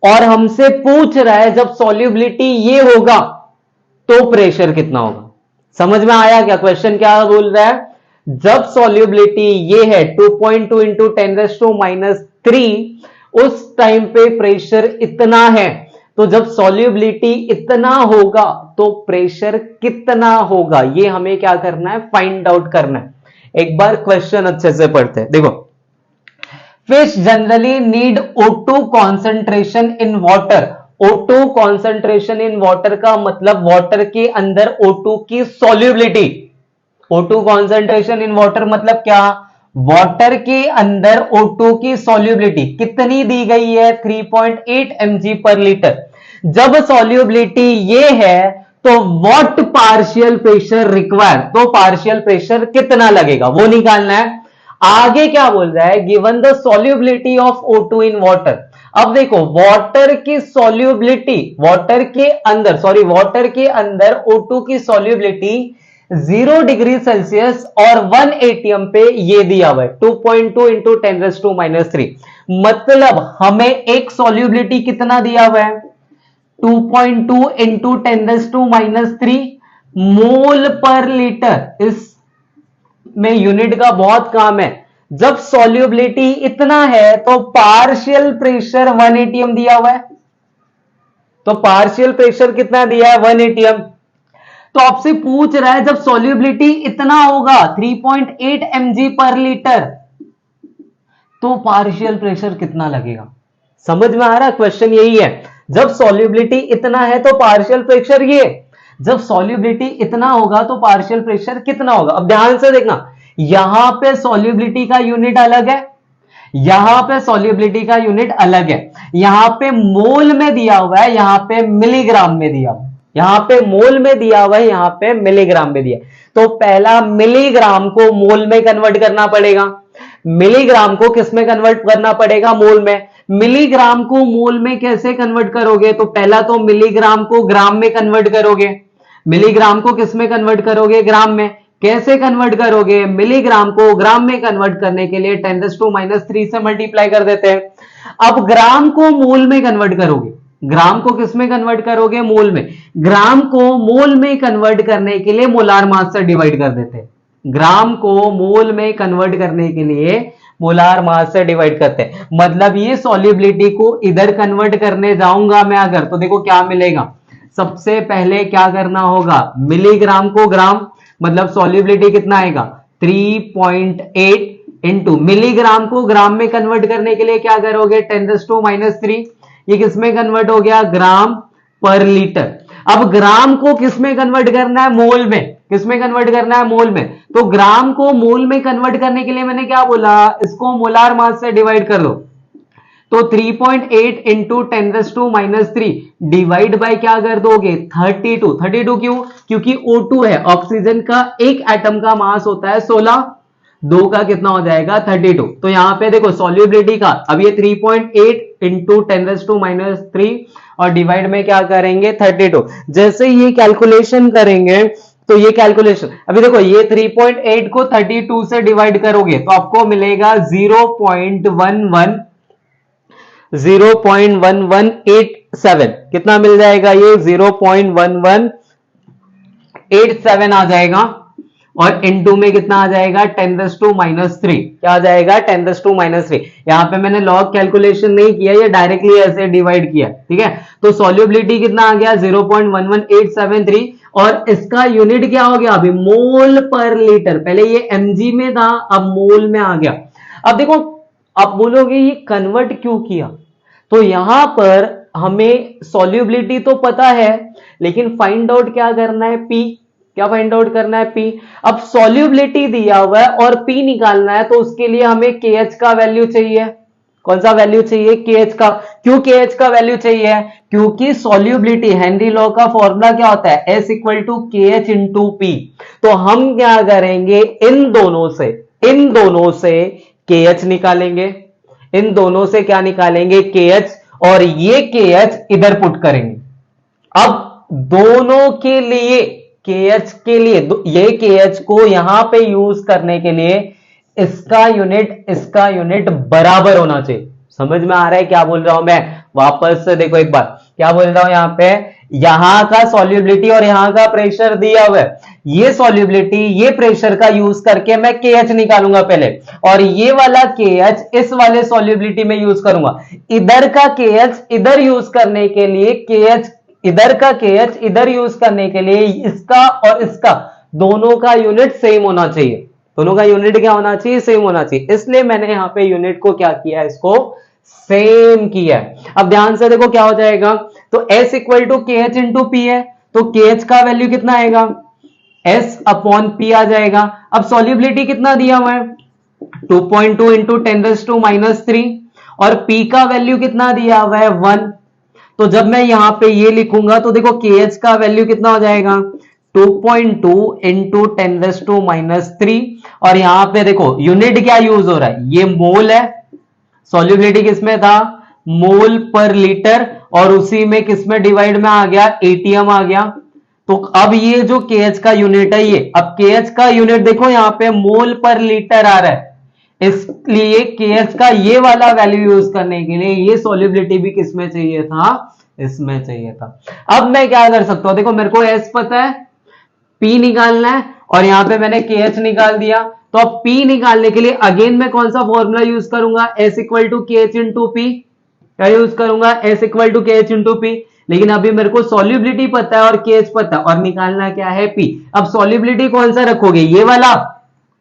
और हमसे पूछ रहा है जब सॉल्युबिलिटी ये होगा तो प्रेशर कितना होगा। समझ में आया क्या? क्वेश्चन क्या बोल रहा है? जब सॉल्युबिलिटी ये है 2.2 × 10⁻³ उस टाइम पे प्रेशर इतना है, तो जब सॉल्युबिलिटी इतना होगा तो प्रेशर कितना होगा, ये हमें क्या करना है? फाइंड आउट करना है। एक बार क्वेश्चन अच्छे से पढ़ते हैं। देखो, fish generally need O2 concentration in water। O2 concentration in water का मतलब वाटर के अंदर O2 की solubility। O2 concentration in water मतलब क्या? वाटर के अंदर O2 की solubility कितनी दी गई है? 3.8 mg/L। जब solubility ये है तो what पार्शियल प्रेशर रिक्वायर, तो पार्शियल प्रेशर कितना लगेगा वो निकालना है। आगे क्या बोल रहा है? Given the solubility of O2 in water. अब देखो वाटर की सॉल्युबिलिटी, वाटर के अंदर O2 की सॉल्युबिलिटी 0 डिग्री सेल्सियस और 1 atm पे ये दिया हुआ है 2.2 × 10⁻³ मतलब हमें एक सॉल्युबिलिटी कितना दिया हुआ है? 2.2 × 10⁻³ मोल पर लीटर। इस में यूनिट का बहुत काम है। जब सॉल्युबिलिटी इतना है तो पार्शियल प्रेशर 1 atm दिया हुआ है, तो पार्शियल प्रेशर कितना दिया है? 1 atm। तो आपसे पूछ रहा है जब सॉल्युबिलिटी इतना होगा 3.8 mg/L तो पार्शियल प्रेशर कितना लगेगा? समझ में आ रहा है? क्वेश्चन यही है, जब सॉल्युबिलिटी इतना है तो पार्शियल प्रेशर ये, जब सॉल्युबिलिटी इतना होगा तो पार्शियल प्रेशर कितना होगा? अब ध्यान से देखना, यहां पे सॉल्युबिलिटी का यूनिट अलग है, यहां पे सॉल्युबिलिटी का यूनिट अलग है, यहां पे मोल में दिया हुआ है, यहां पे मिलीग्राम में दिया हुआ है, यहां पे मोल में दिया हुआ है, यहां पे मिलीग्राम में दिया है। तो पहला मिलीग्राम को मोल में कन्वर्ट करना पड़ेगा, मिलीग्राम को किस में कन्वर्ट करना पड़ेगा? मोल में। मिलीग्राम को मोल में कैसे कन्वर्ट करोगे? तो पहला तो मिलीग्राम को ग्राम में कन्वर्ट करोगे, मिलीग्राम को किस में कन्वर्ट करोगे? ग्राम में। कैसे कन्वर्ट करोगे? मिलीग्राम को ग्राम में कन्वर्ट करने के लिए 10⁻³ से मल्टीप्लाई कर देते हैं। अब ग्राम को मोल में कन्वर्ट करोगे, ग्राम को किस में कन्वर्ट करोगे? मोल में। ग्राम को मोल में कन्वर्ट करने के लिए मोलार मास से डिवाइड कर देते हैं, ग्राम को मोल में कन्वर्ट करने के लिए मोलार मास से डिवाइड करते हैं। मतलब ये सॉल्युबिलिटी को इधर कन्वर्ट करने जाऊंगा मैं अगर, तो देखो क्या मिलेगा, सबसे पहले क्या करना होगा? मिलीग्राम को ग्राम, मतलब सॉल्युबिलिटी कितना आएगा? 3.8 इंटू मिलीग्राम को ग्राम में कन्वर्ट करने के लिए क्या करोगे? 10⁻3। ये किसमें कन्वर्ट हो गया? ग्राम पर लीटर। अब ग्राम को किसमें कन्वर्ट करना है? मोल में। किसमें कन्वर्ट करना है? मोल में। तो ग्राम को मोल में कन्वर्ट करने के लिए मैंने क्या बोला? इसको मोलार मास से डिवाइड कर दो। तो 3.8 इंटू 10⁻³ डिवाइड बाय क्या कर दोगे? 32। 32 क्यों? क्योंकि O2 है, ऑक्सीजन का एक एटम का मास होता है 16, 2 का कितना हो जाएगा? 32। तो यहां पे देखो सॉल्युबिलिटी का, अब ये 3.8 इंटू 10⁻³ और डिवाइड में क्या करेंगे? 32। जैसे ये कैलकुलेशन करेंगे तो ये कैलकुलेशन, अभी देखो ये 3.8 को 32 से डिवाइड करोगे तो आपको मिलेगा 0.1187। कितना मिल जाएगा? ये 0.1187 आ जाएगा। और इनटू में कितना आ जाएगा? 10⁻3। क्या आ जाएगा? 10⁻3। यहां पे मैंने लॉग कैलकुलेशन नहीं किया, ये डायरेक्टली ऐसे डिवाइड किया, ठीक है। तो सॉल्युबिलिटी कितना आ गया? 0.11873। और इसका यूनिट क्या हो गया? अभी मोल पर लीटर, पहले ये mg में था, अब मोल में आ गया। अब देखो, आप बोलोगे ये कन्वर्ट क्यों किया? तो यहां पर हमें सॉल्युबिलिटी तो पता है, लेकिन फाइंड आउट क्या करना है? पी। क्या फाइंड आउट करना है? पी। अब सॉल्युबिलिटी दिया हुआ है और पी निकालना है, तो उसके लिए हमें KH का वैल्यू चाहिए। कौन सा वैल्यू चाहिए? KH का। क्यों KH का वैल्यू चाहिए? क्योंकि सॉल्युबिलिटी, हेनरी लॉ का फॉर्मूला क्या होता है? S = KH × P। तो हम क्या करेंगे? इन दोनों से KH निकालेंगे, इन दोनों से क्या निकालेंगे? KH। और ये KH इधर पुट करेंगे। अब दोनों के लिए, KH के लिए, ये KH को यहां पे यूज करने के लिए इसका यूनिट बराबर होना चाहिए। समझ में आ रहा है क्या बोल रहा हूं मैं? वापस से देखो एक बार, क्या बोल रहा हूं यहां पे? यहां का सॉल्युबिलिटी और यहां का प्रेशर दिया हुआ है, ये सॉल्युबिलिटी, ये प्रेशर का यूज करके मैं KH निकालूंगा पहले, और ये वाला KH इस वाले सॉल्युबिलिटी में यूज करूंगा। इधर का KH इधर यूज करने के लिए, KH इधर का KH इधर यूज करने के लिए इसका और इसका दोनों का यूनिट सेम होना चाहिए। दोनों का यूनिट क्या होना चाहिए? सेम होना चाहिए। इसलिए मैंने यहां पे यूनिट को क्या किया? इसको सेम किया है। अब ध्यान से देखो क्या हो जाएगा। तो S = KH × P है, तो KH का वैल्यू कितना आएगा? S/P आ जाएगा। अब सॉल्युबिलिटी कितना दिया हुआ है? 2.2 × 10⁻³ और P का वैल्यू कितना दिया हुआ है? 1। तो जब मैं यहां पे ये लिखूंगा तो देखो KH का वैल्यू कितना हो जाएगा? 2.2 × 10⁻³ और यहां पे देखो यूनिट क्या यूज हो रहा है? ये मोल है, सॉल्युबिलिटी किसमें था? मोल पर लीटर, और उसी में किसमें डिवाइड में आ गया? ATM आ गया। तो अब ये जो KH का यूनिट है, ये अब KH का यूनिट देखो यहां पे मोल पर लीटर आ रहा है, इसलिए KH का ये वाला वैल्यू यूज करने के लिए ये सॉल्युबिलिटी भी किसमें चाहिए था? इसमें चाहिए था। अब मैं क्या कर सकता हूं? देखो मेरे को S पता है, P निकालना है, और यहां पे मैंने KH निकाल दिया। तो अब P निकालने के लिए अगेन मैं कौन सा फॉर्मूला यूज करूंगा? S = KH × P। क्या यूज करूंगा? S = KH × P। लेकिन अभी मेरे को सॉल्युबिलिटी पता है और KH पता है, और निकालना क्या है? P। अब सॉल्युबिलिटी कौन सा रखोगे? ये वाला?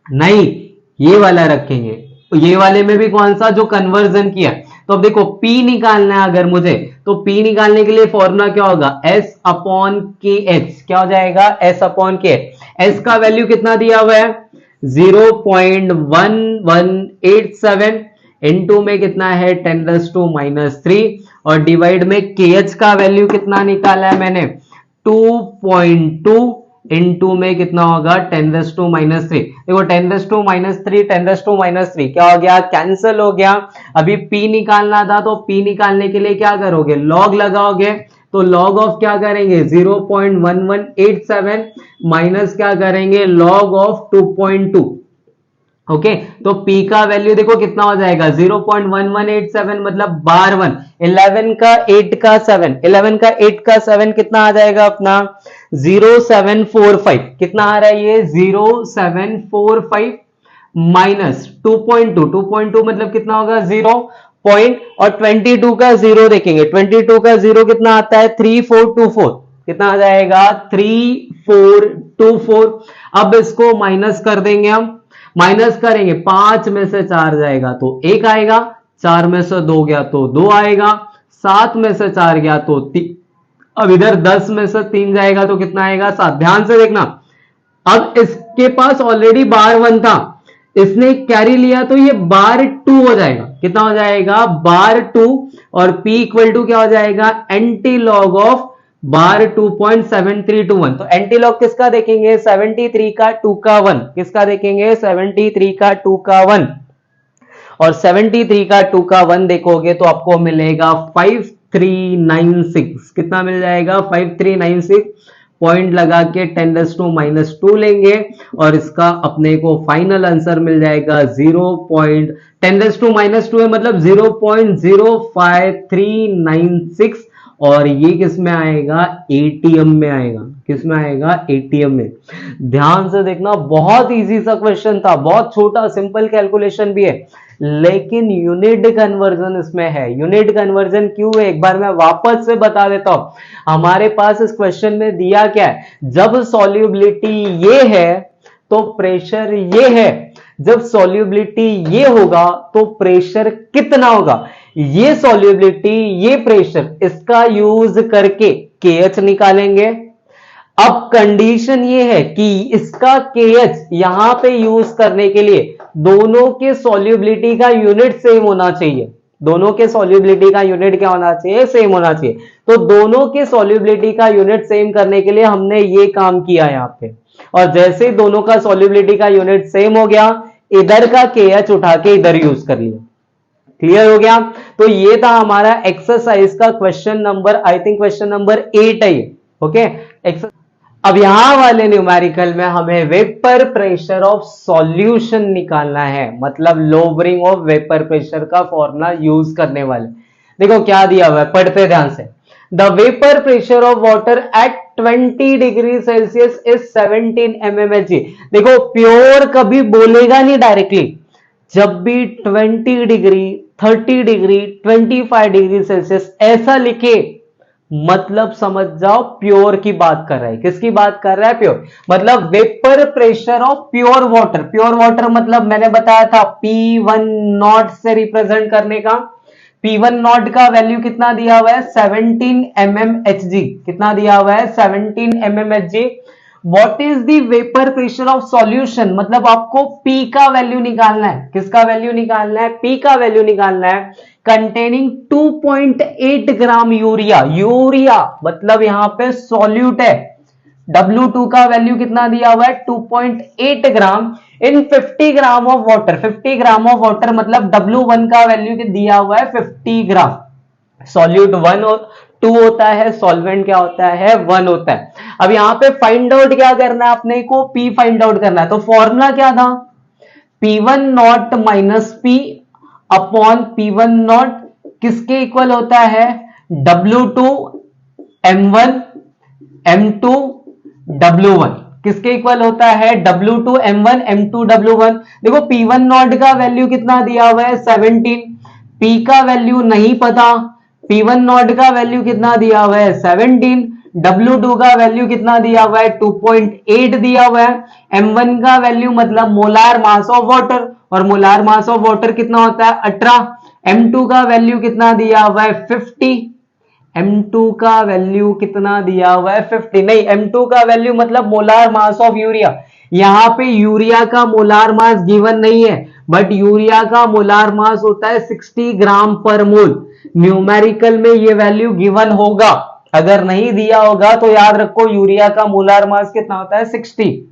नहीं, ये वाला रखेंगे। ये वाले में भी कौन सा, जो कन्वर्जन किया। तो अब देखो P निकालना है अगर मुझे, तो P निकालने के लिए फॉर्मूला क्या होगा, S अपॉन के एच। क्या हो जाएगा, S अपॉन के। S का वैल्यू कितना दिया हुआ है 0.1187, इनटू में कितना है 10⁻³ और डिवाइड में KH का वैल्यू कितना निकाला है मैंने 2.2, इनटू में कितना होगा 10⁻³ देखो 10⁻³ 10⁻³ क्या हो गया, कैंसिल हो गया। अभी P निकालना था, तो P निकालने के लिए क्या करोगे, लॉग लगाओगे। तो लॉग ऑफ क्या करेंगे 0.1187 माइनस क्या करेंगे लॉग ऑफ 2.2। ओके तो P का वैल्यू देखो कितना हो जाएगा 0.1187 मतलब बार 1, 11 का 8 का 7, 11 का 8 का 7 कितना आ जाएगा अपना 0745। कितना आ रहा है ये 0745 माइनस 2.2, 2.2 मतलब कितना होगा 0 पॉइंट, और 22 का 0 देखेंगे, 22 का 0 कितना आता है 3424। कितना आ जाएगा 3424। अब इसको माइनस कर देंगे हम, माइनस करेंगे 5 में से 4 जाएगा तो 1 आएगा, 4 में से 2 गया तो 2 आएगा, 7 में से 4 गया तो 3, अब इधर 10 में से 3 जाएगा तो कितना आएगा 7। ध्यान से देखना, अब इसके पास ऑलरेडी बार 1 था, इसने कैरी लिया तो ये बार 2 हो जाएगा। कितना हो जाएगा बार 2, और P इक्वल टू क्या हो जाएगा एंटी लॉग ऑफ बार 2.7321। तो एंटी लॉग किसका देखेंगे 73 का 2 का 1, किसका देखेंगे 73 का 2 का 1, और 73 का 2 का 1 देखोगे तो आपको मिलेगा 5396। कितना मिल जाएगा 5396। पॉइंट लगा के 10⁻² लेंगे और इसका अपने को फाइनल आंसर मिल जाएगा 10⁻² है मतलब 0.05396, और ये किस में आएगा एटीएम में आएगा। किस में आएगा एटीएम में। ध्यान से देखना, बहुत इजी सा क्वेश्चन था, बहुत छोटा सिंपल कैलकुलेशन भी है, लेकिन यूनिट कन्वर्जन इसमें है। यूनिट कन्वर्जन क्यों है एक बार मैं वापस से बता देता हूं। हमारे पास इस क्वेश्चन में दिया क्या है, जब सॉल्युबिलिटी ये है तो प्रेशर ये है, जब सॉल्युबिलिटी ये होगा तो प्रेशर कितना होगा, ये सॉल्युबिलिटी ये प्रेशर, इसका यूज करके KH निकालेंगे। अब कंडीशन ये है कि इसका KH यहां पे यूज करने के लिए दोनों के सॉल्युबिलिटी का यूनिट सेम होना चाहिए। दोनों के सॉल्युबिलिटी का यूनिट क्या होना चाहिए, सेम होना चाहिए। तो दोनों के सॉल्युबिलिटी का यूनिट सेम करने के लिए हमने ये काम किया यहां पे, और जैसे ही दोनों का सॉल्युबिलिटी का यूनिट सेम हो गया, इधर का KH उठा के इधर यूज कर लिया। क्लियर हो गया। तो ये था हमारा एक्सरसाइज का question number, I think question number 8 है ये। ओके अब यहां वाले न्यूमेरिकल में हमें वेपर प्रेशर ऑफ सॉल्यूशन निकालना है, मतलब लोअरिंग ऑफ वेपर प्रेशर का फॉर्मूला यूज करने वाले। देखो क्या दिया हुआ है, पढ़ते ध्यान से। The vapour pressure of water at 20 degree Celsius is 17 mmHg। देखो प्योर कभी बोलेगा नहीं डायरेक्टली, जब भी 20 डिग्री 30 डिग्री 25 डिग्री सेल्सियस ऐसा लिखे मतलब समझ जाओ प्योर की बात कर रहा है। किसकी बात कर रहा है, प्योर। मतलब vapour pressure of pure water. Pure water मतलब मैंने बताया था P1 नॉट से रिप्रेजेंट करने का। P1 नॉट का वैल्यू कितना दिया हुआ है 17 mmHg। कितना दिया हुआ है 17 mmHg। What is the vapour pressure of solution, मतलब आपको P का वैल्यू निकालना है। किसका वैल्यू निकालना है, P का वैल्यू निकालना है। Containing 2.8 gram urea. यूरिया मतलब यहां पे सॉल्यूट है। W2 का वैल्यू कितना दिया हुआ है 2.8 ग्राम इन 50 gram of water. 50 gram of water मतलब W1 का वैल्यू दिया हुआ है 50 ग्राम। सॉल्यूट 1 और 2 होता है, सॉल्वेंट क्या होता है 1 होता है। अब यहां पे फाइंड आउट क्या करना है अपने को, P फाइंड आउट करना है। तो फॉर्मूला क्या था P1 not minus P upon P1 not किसके इक्वल होता है W2 M1 M2 W1। किसके इक्वल होता है W2 M1 M2 W1। देखो P1 नॉट का वैल्यू कितना दिया हुआ है 17, P का वैल्यू नहीं पता, P1 नॉट का वैल्यू कितना दिया हुआ है 17, W2 का वैल्यू कितना दिया हुआ है, 2.8 दिया हुआ है। M1 का वैल्यू मतलब मोलार मास ऑफ वाटर, और मोलार मास ऑफ वाटर कितना होता है, 18। M2 का वैल्यू कितना दिया हुआ है, 50। M2 का वैल्यू कितना दिया हुआ है, 50 नहीं, M2 का वैल्यू मतलब मोलार मास ऑफ यूरिया। यहां पे यूरिया का मोलार मास गिवन नहीं है, बट यूरिया का मोलार मास होता है 60 ग्राम पर मोल। न्यूमेरिकल में ये वैल्यू गिवन होगा, अगर नहीं दिया होगा तो याद रखो यूरिया का मोलार मास कितना होता है, 60।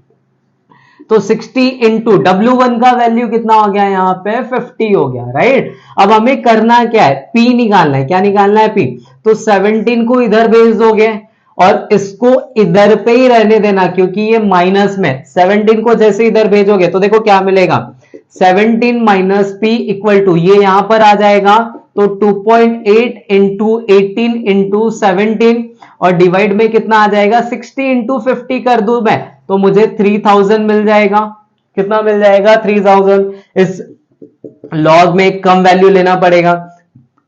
तो 60 इंटू W1 का वैल्यू कितना हो गया, यहां पे 50 हो गया, राइट। अब हमें करना क्या है, P निकालना है। क्या निकालना है, P। तो 17 को इधर भेज दोगे और इसको इधर पे ही रहने देना, क्योंकि ये माइनस में। 17 को जैसे इधर भेजोगे तो देखो क्या मिलेगा, 17 माइनस P इक्वल टू, ये यहां पर आ जाएगा तो 2.8 इंटू 18 इंटू 17 और डिवाइड में कितना आ जाएगा, 60 इंटू 50 कर दूं मैं तो मुझे 3000 मिल जाएगा। कितना मिल जाएगा, 3000। इस लॉग में एक कम वैल्यू लेना पड़ेगा।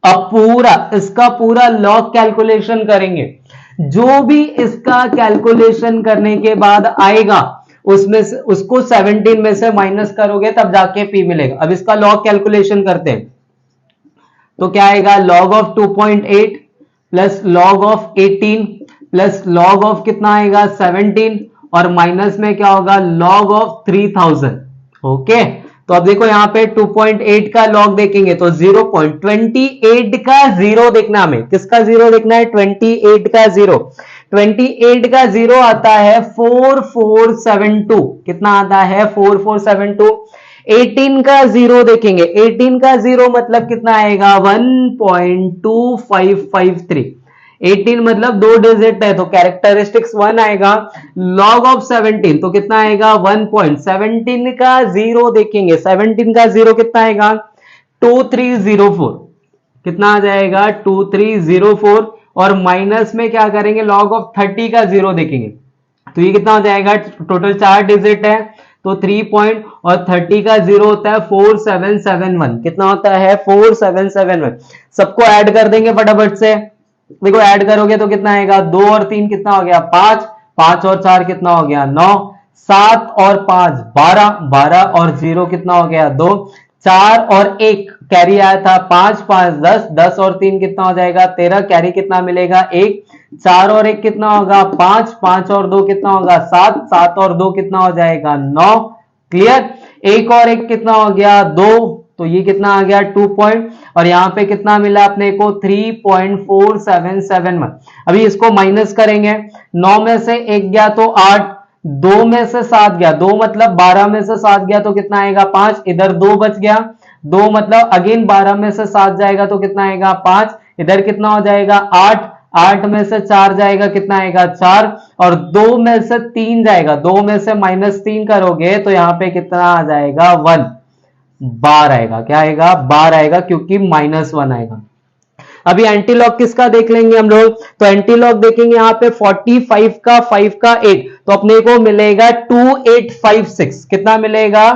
अब पूरा इसका पूरा लॉग कैलकुलेशन करेंगे, जो भी इसका कैलकुलेशन करने के बाद आएगा उसमें से उसको 17 में से माइनस करोगे तब जाके P मिलेगा। अब इसका लॉग कैलकुलेशन करते हैं तो क्या आएगा, log of 2.8 plus log of 18 plus log of कितना आएगा, 17 और माइनस में क्या होगा, लॉग ऑफ 3000। ओके, तो अब देखो यहां पे 2.8 का लॉग देखेंगे तो 0.28 का जीरो देखना, हमें किसका जीरो देखना है, 28 का जीरो। 28 का जीरो आता है 4472। कितना आता है, 4472। 18 का जीरो देखेंगे, 18 का जीरो मतलब कितना आएगा, 1.2553। 18 मतलब 2 डिजिट है तो कैरेक्टरिस्टिक्स 1 आएगा। लॉग ऑफ 17 तो कितना आएगा, 1.17 का जीरो देखेंगे, 17 का जीरो कितना आएगा, 2304। कितना आ जाएगा, 2304। और माइनस में क्या करेंगे, लॉग ऑफ 30 का जीरो देखेंगे तो ये कितना हो जाएगा, टोटल 4 डिजिट है तो 3 पॉइंट और 30 का जीरो होता है 4771। कितना होता है, 4771। सबको ऐड कर देंगे फटाफट से। देखो ऐड करोगे तो कितना आएगा, 2 और 3 कितना हो गया, 5, 5 और 4 कितना हो गया, 9, 7 और 5 12, 12 और 0 कितना हो गया, 2, 4 और 1 कैरी आया था 5, 5 10, 10 और 3 कितना हो जाएगा, 13, कैरी कितना मिलेगा, 1, 4 और 1 कितना होगा, 5, 5 और 2 कितना होगा, 7, 7 और 2 कितना हो जाएगा, 9। क्लियर, 1 और 1 कितना हो गया, 2, तो ये कितना आ गया, 2 पॉइंट, और यहां पे कितना मिला अपने को, 3.4771। अभी इसको माइनस करेंगे, 9 में से 1 गया तो 8, 2 में से 7 गया, 2 मतलब 12 में से 7 गया तो कितना आएगा, 5, इधर 2 बच गया, 2 मतलब अगेन 12 में से 7 जाएगा तो कितना आएगा, 5, इधर कितना हो जाएगा, 8, 8 में से 4 जाएगा कितना आएगा, 4, और 2 में से 3 जाएगा, 2 में से -3 करोगे तो यहां पे कितना आ जाएगा, 1 बार आएगा। क्या आएगा, बार आएगा, क्योंकि -1 आएगा। अभी एंटीलॉग किसका देख लेंगे हम लोग, तो एंटीलॉग देखेंगे यहाँ पे 45 का 5 का 8 तो अपने को मिलेगा 2856। कितना मिलेगा,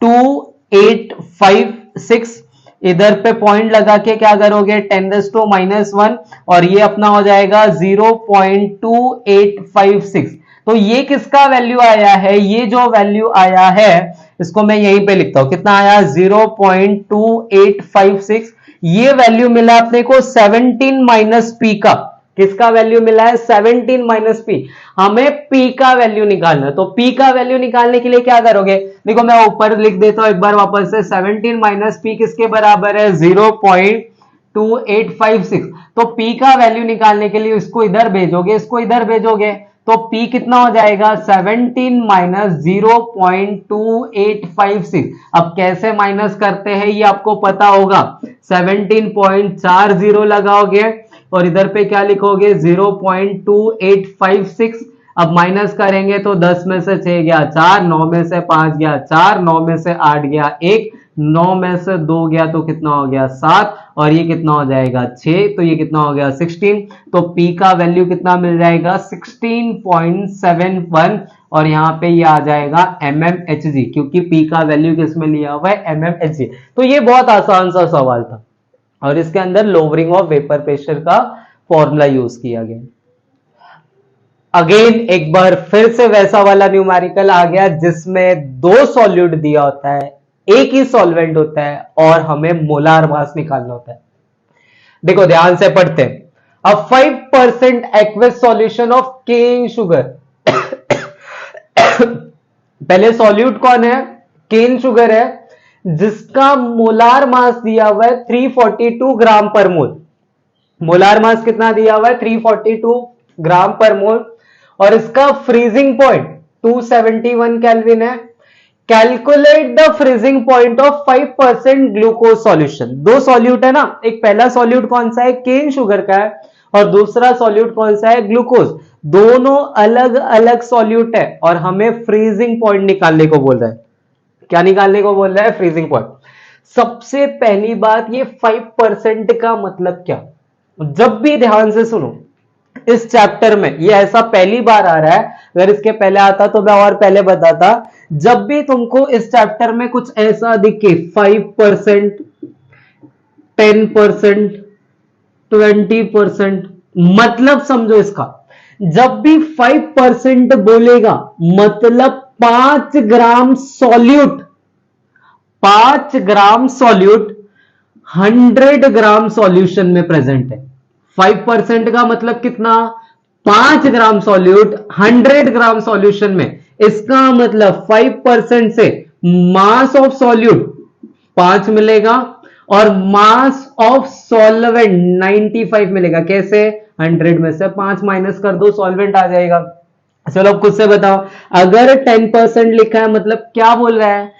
2856। इधर पे पॉइंट लगा के क्या करोगे, 10⁻⁻1 और ये अपना हो जाएगा 0.2856। तो ये किसका वैल्यू आया है, ये जो वैल्यू आया है इसको मैं यहीं पे लिखता हूं, कितना आया, 0.2856। ये वैल्यू मिला अपने को 17 माइनस पी का। किसका वैल्यू मिला है, 17 माइनस पी। हमें पी का वैल्यू निकालना है, तो पी का वैल्यू निकालने के लिए क्या करोगे, देखो मैं ऊपर लिख देता हूं एक बार वापस से, 17 माइनस पी किसके बराबर है, 0.2856। तो पी का वैल्यू निकालने के लिए इसको इधर भेजोगे, इसको इधर भेजोगे तो P कितना हो जाएगा, 17 माइनस 0.2856। अब कैसे माइनस करते हैं ये आपको पता होगा, 17.40 लगाओगे और इधर पे क्या लिखोगे, 0.2856। अब माइनस करेंगे तो 10 में से 6 गया 4, 9 में से 5 गया 4, 9 में से 8 गया 1, 9 में से 2 गया तो कितना हो गया 7, और ये कितना हो जाएगा 6, तो ये कितना हो गया 16। तो P का वैल्यू कितना मिल जाएगा, 16.71, और यहाँ पे ये आ जाएगा mmHg, क्योंकि P का वैल्यू किसमें लिया हुआ है, mmHg। तो ये बहुत आसान सा सवाल था और इसके अंदर लोअरिंग ऑफ वेपर प्रेशर का फॉर्मूला यूज किया गया। अगेन एक बार फिर से वैसा वाला न्यूमेरिकल आ गया जिसमें दो सॉल्यूट दिया होता है, एक ही सॉल्वेंट होता है और हमें मोलार मास निकालना होता है। देखो ध्यान से पढ़ते हैं। अब 5% aqueous solution of cane sugar. पहले सॉल्यूट कौन है? केन शुगर है, जिसका मोलार मास दिया हुआ है 342 ग्राम पर मोल। मोलार मास कितना दिया हुआ है? 342 ग्राम पर मोल। और इसका फ्रीजिंग पॉइंट 271 केल्विन है। Calculate the freezing point of 5% glucose solution. दो सॉल्यूट है ना, एक पहला सॉल्यूट कौन सा है? केन शुगर का है, और दूसरा सॉल्यूट कौन सा है? ग्लूकोज। दोनों अलग अलग सॉल्यूट है और हमें फ्रीजिंग पॉइंट निकालने को बोल रहा है। क्या निकालने को बोल रहा है? Freezing point. सबसे पहली बात, ये 5% का मतलब क्या? जब भी ध्यान से सुनो, इस चैप्टर में ये ऐसा पहली बार आ रहा है, अगर इसके पहले आता तो मैं और पहले बताता। जब भी तुमको इस चैप्टर में कुछ ऐसा दिखे 5%, 10%, 20%, मतलब समझो इसका, जब भी 5% बोलेगा मतलब 5 ग्राम सॉल्यूट, 5 ग्राम सॉल्यूट 100 ग्राम सॉल्यूशन में प्रेजेंट है। 5% का मतलब कितना? 5 ग्राम सॉल्यूट 100 ग्राम सॉल्यूशन में। इसका मतलब 5% से मास ऑफ सॉल्यूट 5 मिलेगा और मास ऑफ सॉल्वेंट 95 मिलेगा। कैसे? 100 में से 5 माइनस कर दो, सॉल्वेंट आ जाएगा। चलो अब खुद से बताओ, अगर 10% लिखा है मतलब क्या बोल रहा है?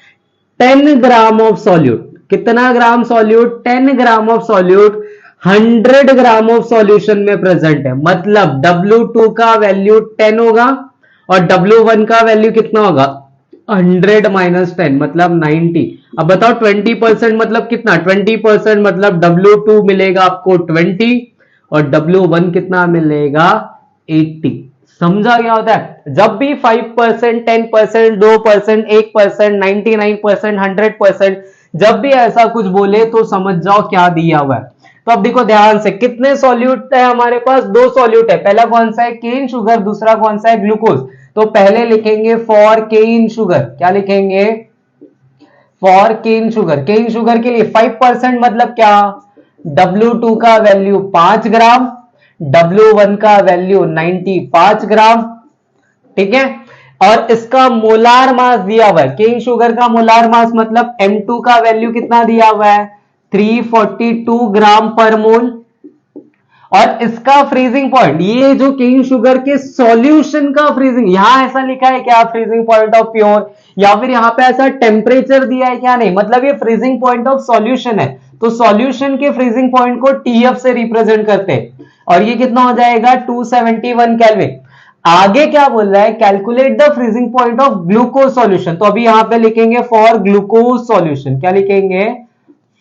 10 ग्राम ऑफ सॉल्यूट। कितना gram solute? 10 gram of solute 100 gram of solution में प्रेजेंट है। मतलब W2 का वैल्यू 10 होगा और W1 का वैल्यू कितना होगा? 100 माइनस 10 मतलब 90। अब बताओ 20% मतलब कितना? 20% मतलब W2 मिलेगा आपको 20 और W1 कितना मिलेगा? 80। समझा क्या होता है? जब भी 5%, 10%, 2%, 1%, 99%, 100%, जब भी ऐसा कुछ बोले तो समझ जाओ क्या दिया हुआ है। तो अब देखो ध्यान से, कितने सॉल्यूट है हमारे पास? दो सॉल्यूट है। पहला कौन सा है? केन शुगर, दूसरा कौन सा है? ग्लूकोज। तो पहले लिखेंगे फॉर केन शुगर। क्या लिखेंगे? For cane sugar. Cane sugar के लिए 5% मतलब क्या? W2 का वैल्यू 5 ग्राम, W1 का वैल्यू 95 ग्राम। ठीक है, और इसका मोलार मास दिया हुआ है। केन शुगर का मोलार मास मतलब M2 का वैल्यू कितना दिया हुआ है? 342 ग्राम पर मोल। और इसका फ्रीजिंग पॉइंट, ये जो केन शुगर के सॉल्यूशन का फ्रीजिंग, यहां ऐसा लिखा है क्या? फ्रीजिंग पॉइंट ऑफ प्योर, या फिर यहां पे ऐसा टेम्परेचर दिया है क्या? नहीं, मतलब ये फ्रीजिंग पॉइंट ऑफ सॉल्यूशन है। तो सॉल्यूशन के फ्रीजिंग पॉइंट को TF से रिप्रेजेंट करते हैं और ये कितना हो जाएगा? 271 केल्विन। आगे क्या बोल रहा है? Calculate the freezing point of glucose solution. तो अभी यहां पे लिखेंगे फॉर ग्लूकोज सॉल्यूशन। क्या लिखेंगे?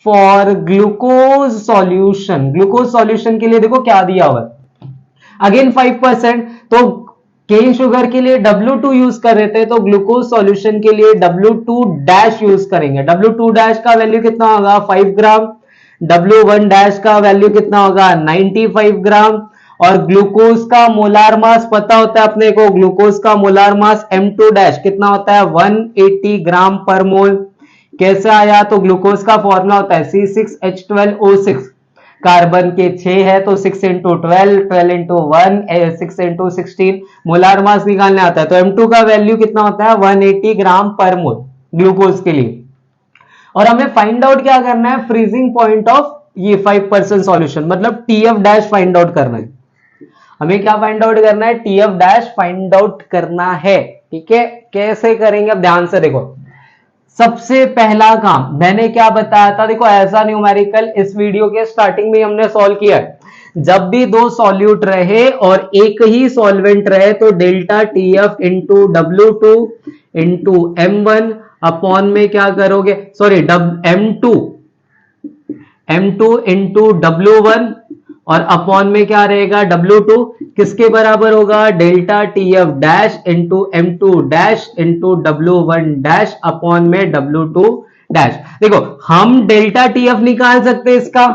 For glucose solution. Glucose solution के लिए देखो क्या दिया हुआ है, अगेन 5%। तो केन शुगर के लिए W2 यूज कर रहे थे, तो ग्लूकोज सॉल्यूशन के लिए W2 डैश यूज करेंगे। W2 डैश का वैल्यू कितना होगा? 5 ग्राम। W1 डैश का वैल्यू कितना होगा? 95 ग्राम। और ग्लूकोज का मोलार मास पता होता है अपने को, ग्लूकोज का मोलार मास M2 डैश कितना होता है? 180 ग्राम पर मोल। कैसे आया? तो ग्लूकोज का फॉर्मूला होता है C6H12O6। कार्बन के 6 है तो 6 into 12, 12 into 1, 6 into 16, molar mass निकालने आता है। तो M2 का वैल्यू कितना होता है? 180 ग्राम पर मोल ग्लूकोज के लिए। और हमें फाइंड आउट क्या करना है? फ्रीजिंग पॉइंट ऑफ ये 5% सॉल्यूशन, मतलब TF डैश फाइंड आउट करना है। हमें क्या फाइंड आउट करना है? TF डैश फाइंड आउट करना है। ठीक है, कैसे करेंगे? अब ध्यान से देखो, सबसे पहला काम मैंने क्या बताया था? देखो ऐसा न्यूमेरिकल इस वीडियो के स्टार्टिंग में हमने सॉल्व किया है। जब भी दो सॉल्यूट रहे और एक ही सॉल्वेंट रहे तो delta TF into W2 into M1 upon में क्या करोगे? सॉरी, M2 इंटू W1 और अपॉन में क्या रहेगा? W2 किसके बराबर होगा? Delta TF dash into M2 dash into W1 dash upon में W2 डैश। देखो हम डेल्टा TF निकाल सकते हैं इसका,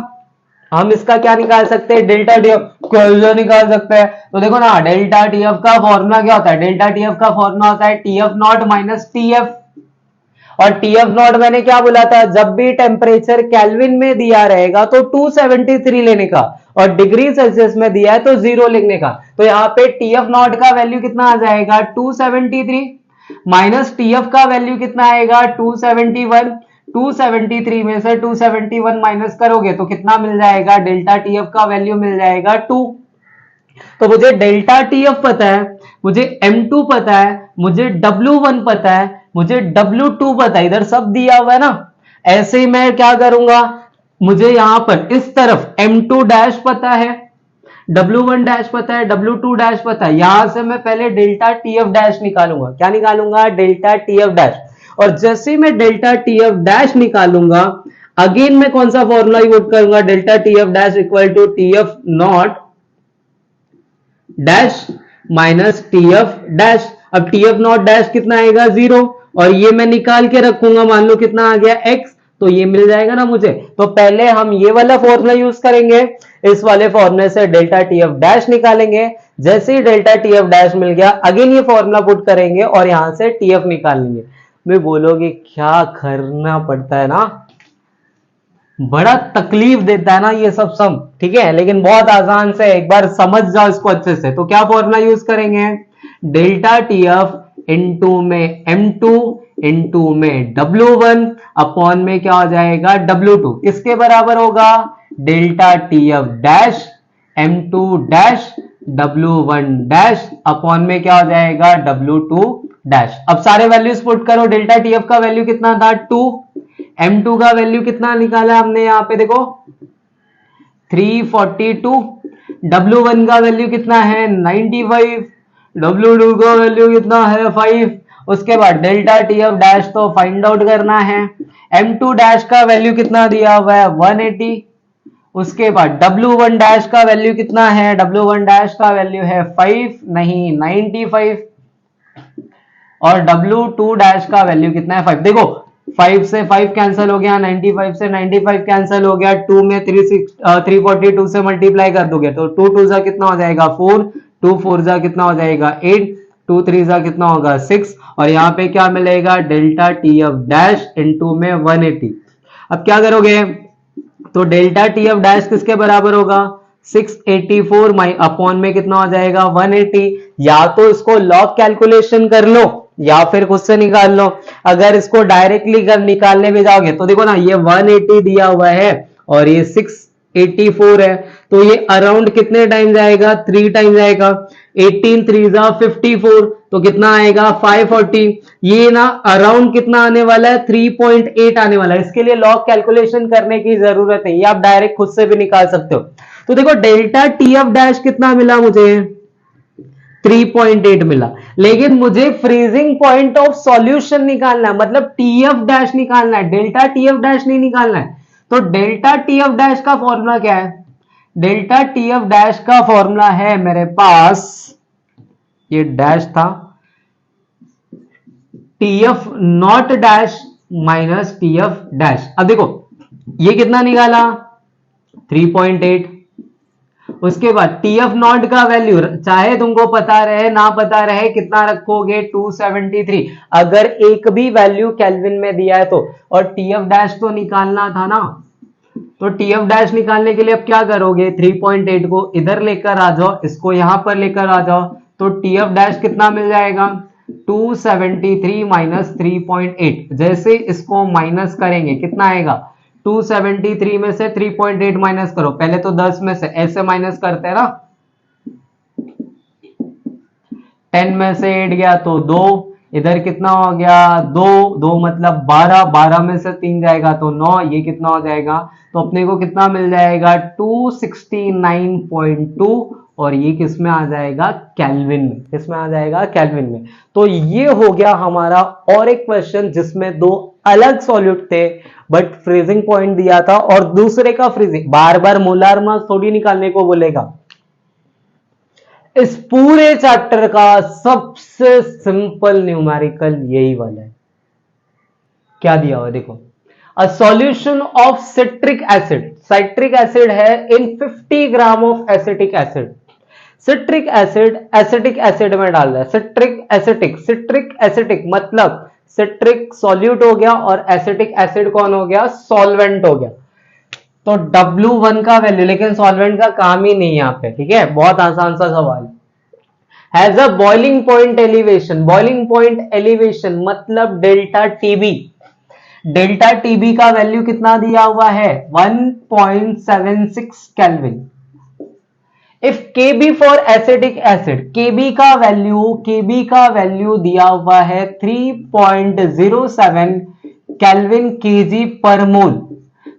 हम इसका क्या निकाल सकते हैं, डेल्टा टीएफ कैसे निकाल सकते हैं। तो देखो ना, डेल्टा टीएफ का फॉर्मूला क्या होता है, डेल्टा टीएफ का फॉर्मूला होता है टीएफ नॉट माइनस टीएफ। और टीएफ नॉट मैंने क्या बोला था, जब भी टेम्परेचर केल्विन में दिया रहेगा तो 273 लेने का, और डिग्री सेल्सियस में दिया है तो 0 लिखने का। तो यहाँ पे टीएफ नॉट का वैल्यू कितना आ जाएगा 273, माइनस टीएफ का वैल्यू कितना आएगा 271। 273 में से 271 माइनस करोगे तो कितना मिल जाएगा, डेल्टा टीएफ का वैल्यू मिल जाएगा 2। तो मुझे डेल्टा टीएफ पता है, मुझे M2 पता है, मुझे W1 पता है, मुझे W2 पता है, इधर सब दिया हुआ है ना। ऐसे ही मैं क्या करूंगा, मुझे यहां पर इस तरफ M2 डैश पता है, W1 डैश पता है, W2 डैश पता है, यहां से मैं पहले डेल्टा टीएफ डैश निकालूंगा। क्या निकालूंगा, डेल्टा टीएफ डैश। और जैसे ही मैं डेल्टा टीएफ डैश निकालूंगा, अगेन मैं कौन सा फॉर्मूला यूज करूंगा, delta TF dash equal to TF not dash minus TF dash. अब टीएफ नॉट डैश कितना आएगा 0, और ये मैं निकाल के रखूंगा, मान लो कितना आ गया x, तो ये मिल जाएगा ना मुझे। तो पहले हम ये वाला फॉर्मूला यूज करेंगे, इस वाले फॉर्मूले से डेल्टा टीएफ डैश निकालेंगे। जैसे ही डेल्टा टीएफ डैश मिल गया, अगेन ये फॉर्मूला पुट करेंगे और यहां से टीएफ निकाल लेंगे। मैं बोलोगे क्या करना पड़ता है ना, बड़ा तकलीफ देता है ना ये सब सम, ठीक है, लेकिन बहुत आसान से, एक बार समझ जाओ इसको अच्छे से। तो क्या फॉर्मूला यूज करेंगे, डेल्टा टीएफ इनटू में M2 इनटू में W1 अपॉन में क्या हो जाएगा W2, किसके बराबर होगा, delta TF dash M2 dash W1 dash upon में क्या हो जाएगा W2 डैश। अब सारे वैल्यूज पुट करो, डेल्टा टीएफ का वैल्यू कितना था 2, M2 का वैल्यू कितना निकाला हमने यहाँ पे देखो 342, W1 का वैल्यू कितना है 95, W2 का वैल्यू कितना है 5। उसके बाद डेल्टा टीएफ डैश तो फाइंड आउट करना है, M2 डैश का वैल्यू कितना दिया हुआ है 180। उसके बाद W1 डैश का वैल्यू कितना है, W1 डैश का वैल्यू है 5 नहीं 95, और W2 डैश का वैल्यू कितना है 5। देखो 5 से 5 कैंसिल हो गया, 95 से 95 कैंसिल हो गया, 2 में 342 से मल्टीप्लाई कर दोगे तो 2 2 जा कितना हो जाएगा 4, 2 4 जा कितना हो जाएगा 8, 2 3 जा कितना होगा 6, और यहाँ पे क्या मिलेगा डेल्टा टीएफ डैश इनटू में 180। अब क्या करोगे, तो डेल्टा टीएफ डैश किसके बराबर होगा 684 अपॉन में कितना हो जाएगा 180। या तो इसको लॉग कैलकुलेशन कर लो या फिर खुद से निकाल लो। अगर इसको डायरेक्टली निकालने में जाओगे तो देखो ना, ये 180 दिया हुआ है और ये 684 है, तो ये अराउंड कितने टाइम जाएगा 3 टाइम जाएगा। 18 3 54, तो कितना आएगा 540। ये ना अराउंड कितना आने वाला है 3.8 आने वाला है। इसके लिए लॉग कैलकुलेशन करने की जरूरत है, ये आप डायरेक्ट खुद से भी निकाल सकते हो। तो देखो डेल्टा टीएफ डैश कितना मिला मुझे 3.8 मिला, लेकिन मुझे फ्रीजिंग पॉइंट ऑफ सॉल्यूशन निकालना है, मतलब टीएफ डैश निकालना है, डेल्टा टीएफ डैश नहीं निकालना है। तो डेल्टा टीएफ डैश का फॉर्मूला क्या है, डेल्टा टीएफ डैश का फॉर्मूला है मेरे पास, ये डैश था, TF not dash minus TF dash. अब देखो ये कितना निकाला 3.8। उसके बाद टीएफ नॉट का वैल्यू चाहे तुमको पता रहे ना पता रहे कितना रखोगे 273, अगर एक भी वैल्यू केल्विन में दिया है तो। और टीएफ डैश तो निकालना था ना, तो टीएफ डैश निकालने के लिए अब क्या करोगे 3.8 को इधर लेकर आ जाओ, इसको यहां पर लेकर आ जाओ, तो टीएफ डैश कितना मिल जाएगा 273 माइनस 3.8। जैसे इसको माइनस करेंगे कितना आएगा 273 में से 3.8 माइनस करो, पहले तो 10 में से ऐसे माइनस करते हैं ना, 10 में से 8 गया तो 2, इधर कितना हो गया 2 2 मतलब 12, 12 में से 3 जाएगा तो 9, ये कितना हो जाएगा, तो अपने को कितना मिल जाएगा 269.2, और ये किस में आ जाएगा केल्विन में, किस में आ जाएगा केल्विन में। तो ये हो गया हमारा और एक क्वेश्चन जिसमें दो अलग सॉल्यूट थे बट फ्रीजिंग पॉइंट दिया था, और दूसरे का फ्रीजिंग, बार बार मोलार मास थोड़ी निकालने को बोलेगा। इस पूरे चैप्टर का सबसे सिंपल न्यूमेरिकल यही वाला है। क्या दिया हुआ देखो, a solution of citric acid, citric acid है इन 50 gram of acetic acid. Citric acid acetic acid में डाल रहा है, सिट्रिक एसिटिक मतलब सिट्रिक सॉल्यूट हो गया और एसिटिक एसिड कौन हो गया, सॉल्वेंट हो गया। तो W1 का वैल्यू, लेकिन सॉल्वेंट का काम ही नहीं यहाँ पे, ठीक है, बहुत आसान सा सवाल। Has a boiling point elevation, boiling point elevation मतलब डेल्टा टीबी, डेल्टा टीबी का वैल्यू कितना दिया हुआ है 1.76 kelvin. If Kb for acetic acid, Kb का वैल्यू दिया हुआ है 3.07 केल्विन केजी पर मोल।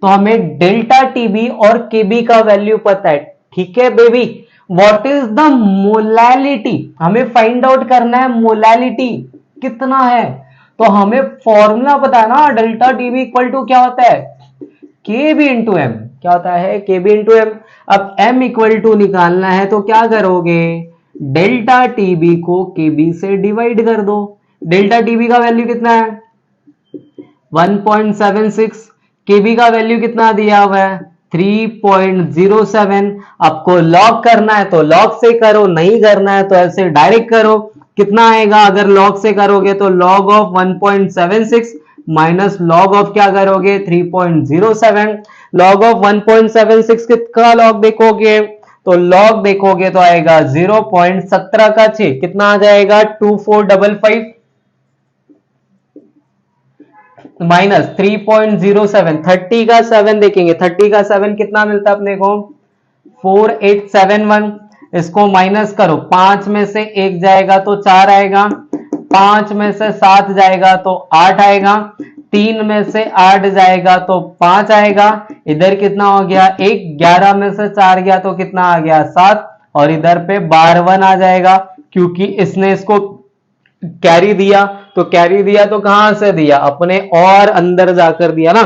तो हमें डेल्टा टीबी और केबी का वैल्यू पता है, ठीक है baby. What is the molality, हमें फाइंड आउट करना है मोलैलिटी कितना है। तो हमें फॉर्मूला पता है ना, डेल्टा टीबी इक्वल टू क्या होता है, केबी इंटू एम, क्या होता है केबी इंटू एम। अब m इक्वल टू निकालना है तो क्या करोगे, डेल्टा टीबी को केबी से डिवाइड कर दो। डेल्टा टीबी का वैल्यू कितना है 1.76, केबी का वैल्यू कितना दिया हुआ है 3.07। आपको लॉग करना है तो लॉग से करो, नहीं करना है तो ऐसे डायरेक्ट करो। कितना आएगा अगर लॉग से करोगे तो log of 1.76 minus log of क्या करोगे 3.07। लॉग ऑफ 1.76 कितना लॉग देखोगे, तो लॉग देखोगे तो आएगा 0.17 का 6, कितना आ जाएगा 2455 माइनस 3.07, 30 का 7 देखेंगे, 30 का 7 कितना मिलता है अपने को 4871। इसको माइनस करो, 5 में से 1 जाएगा तो 4 आएगा, 5 में से 7 जाएगा तो 8 आएगा, 3 में से 8 जाएगा तो 5 आएगा। इधर कितना हो गया 1, 11 में से 4 गया तो कितना आ गया 7, और इधर पे 12 आ जाएगा क्योंकि इसने इसको कैरी दिया। तो कैरी दिया तो कहां से दिया, अपने और अंदर जाकर दिया ना।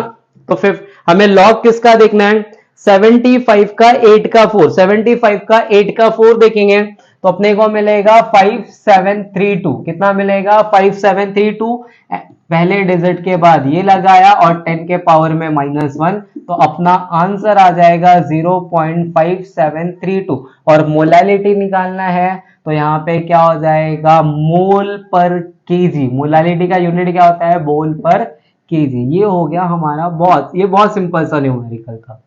तो फिर हमें लॉग किसका देखना है 75 का 8 का 4, 75 का 8 का 4 देखेंगे तो अपने को मिलेगा 5732। कितना मिलेगा 5732, पहले डिजिट के बाद ये लगाया और 10 के पावर में -1, तो अपना आंसर आ जाएगा 0.5732। और मोलैलिटी निकालना है तो यहाँ पे क्या हो जाएगा मोल पर केजी, मोलैलिटी का यूनिट क्या होता है मोल पर केजी। ये हो गया हमारा बहुत सिंपल सा न्यूमेरिकल था।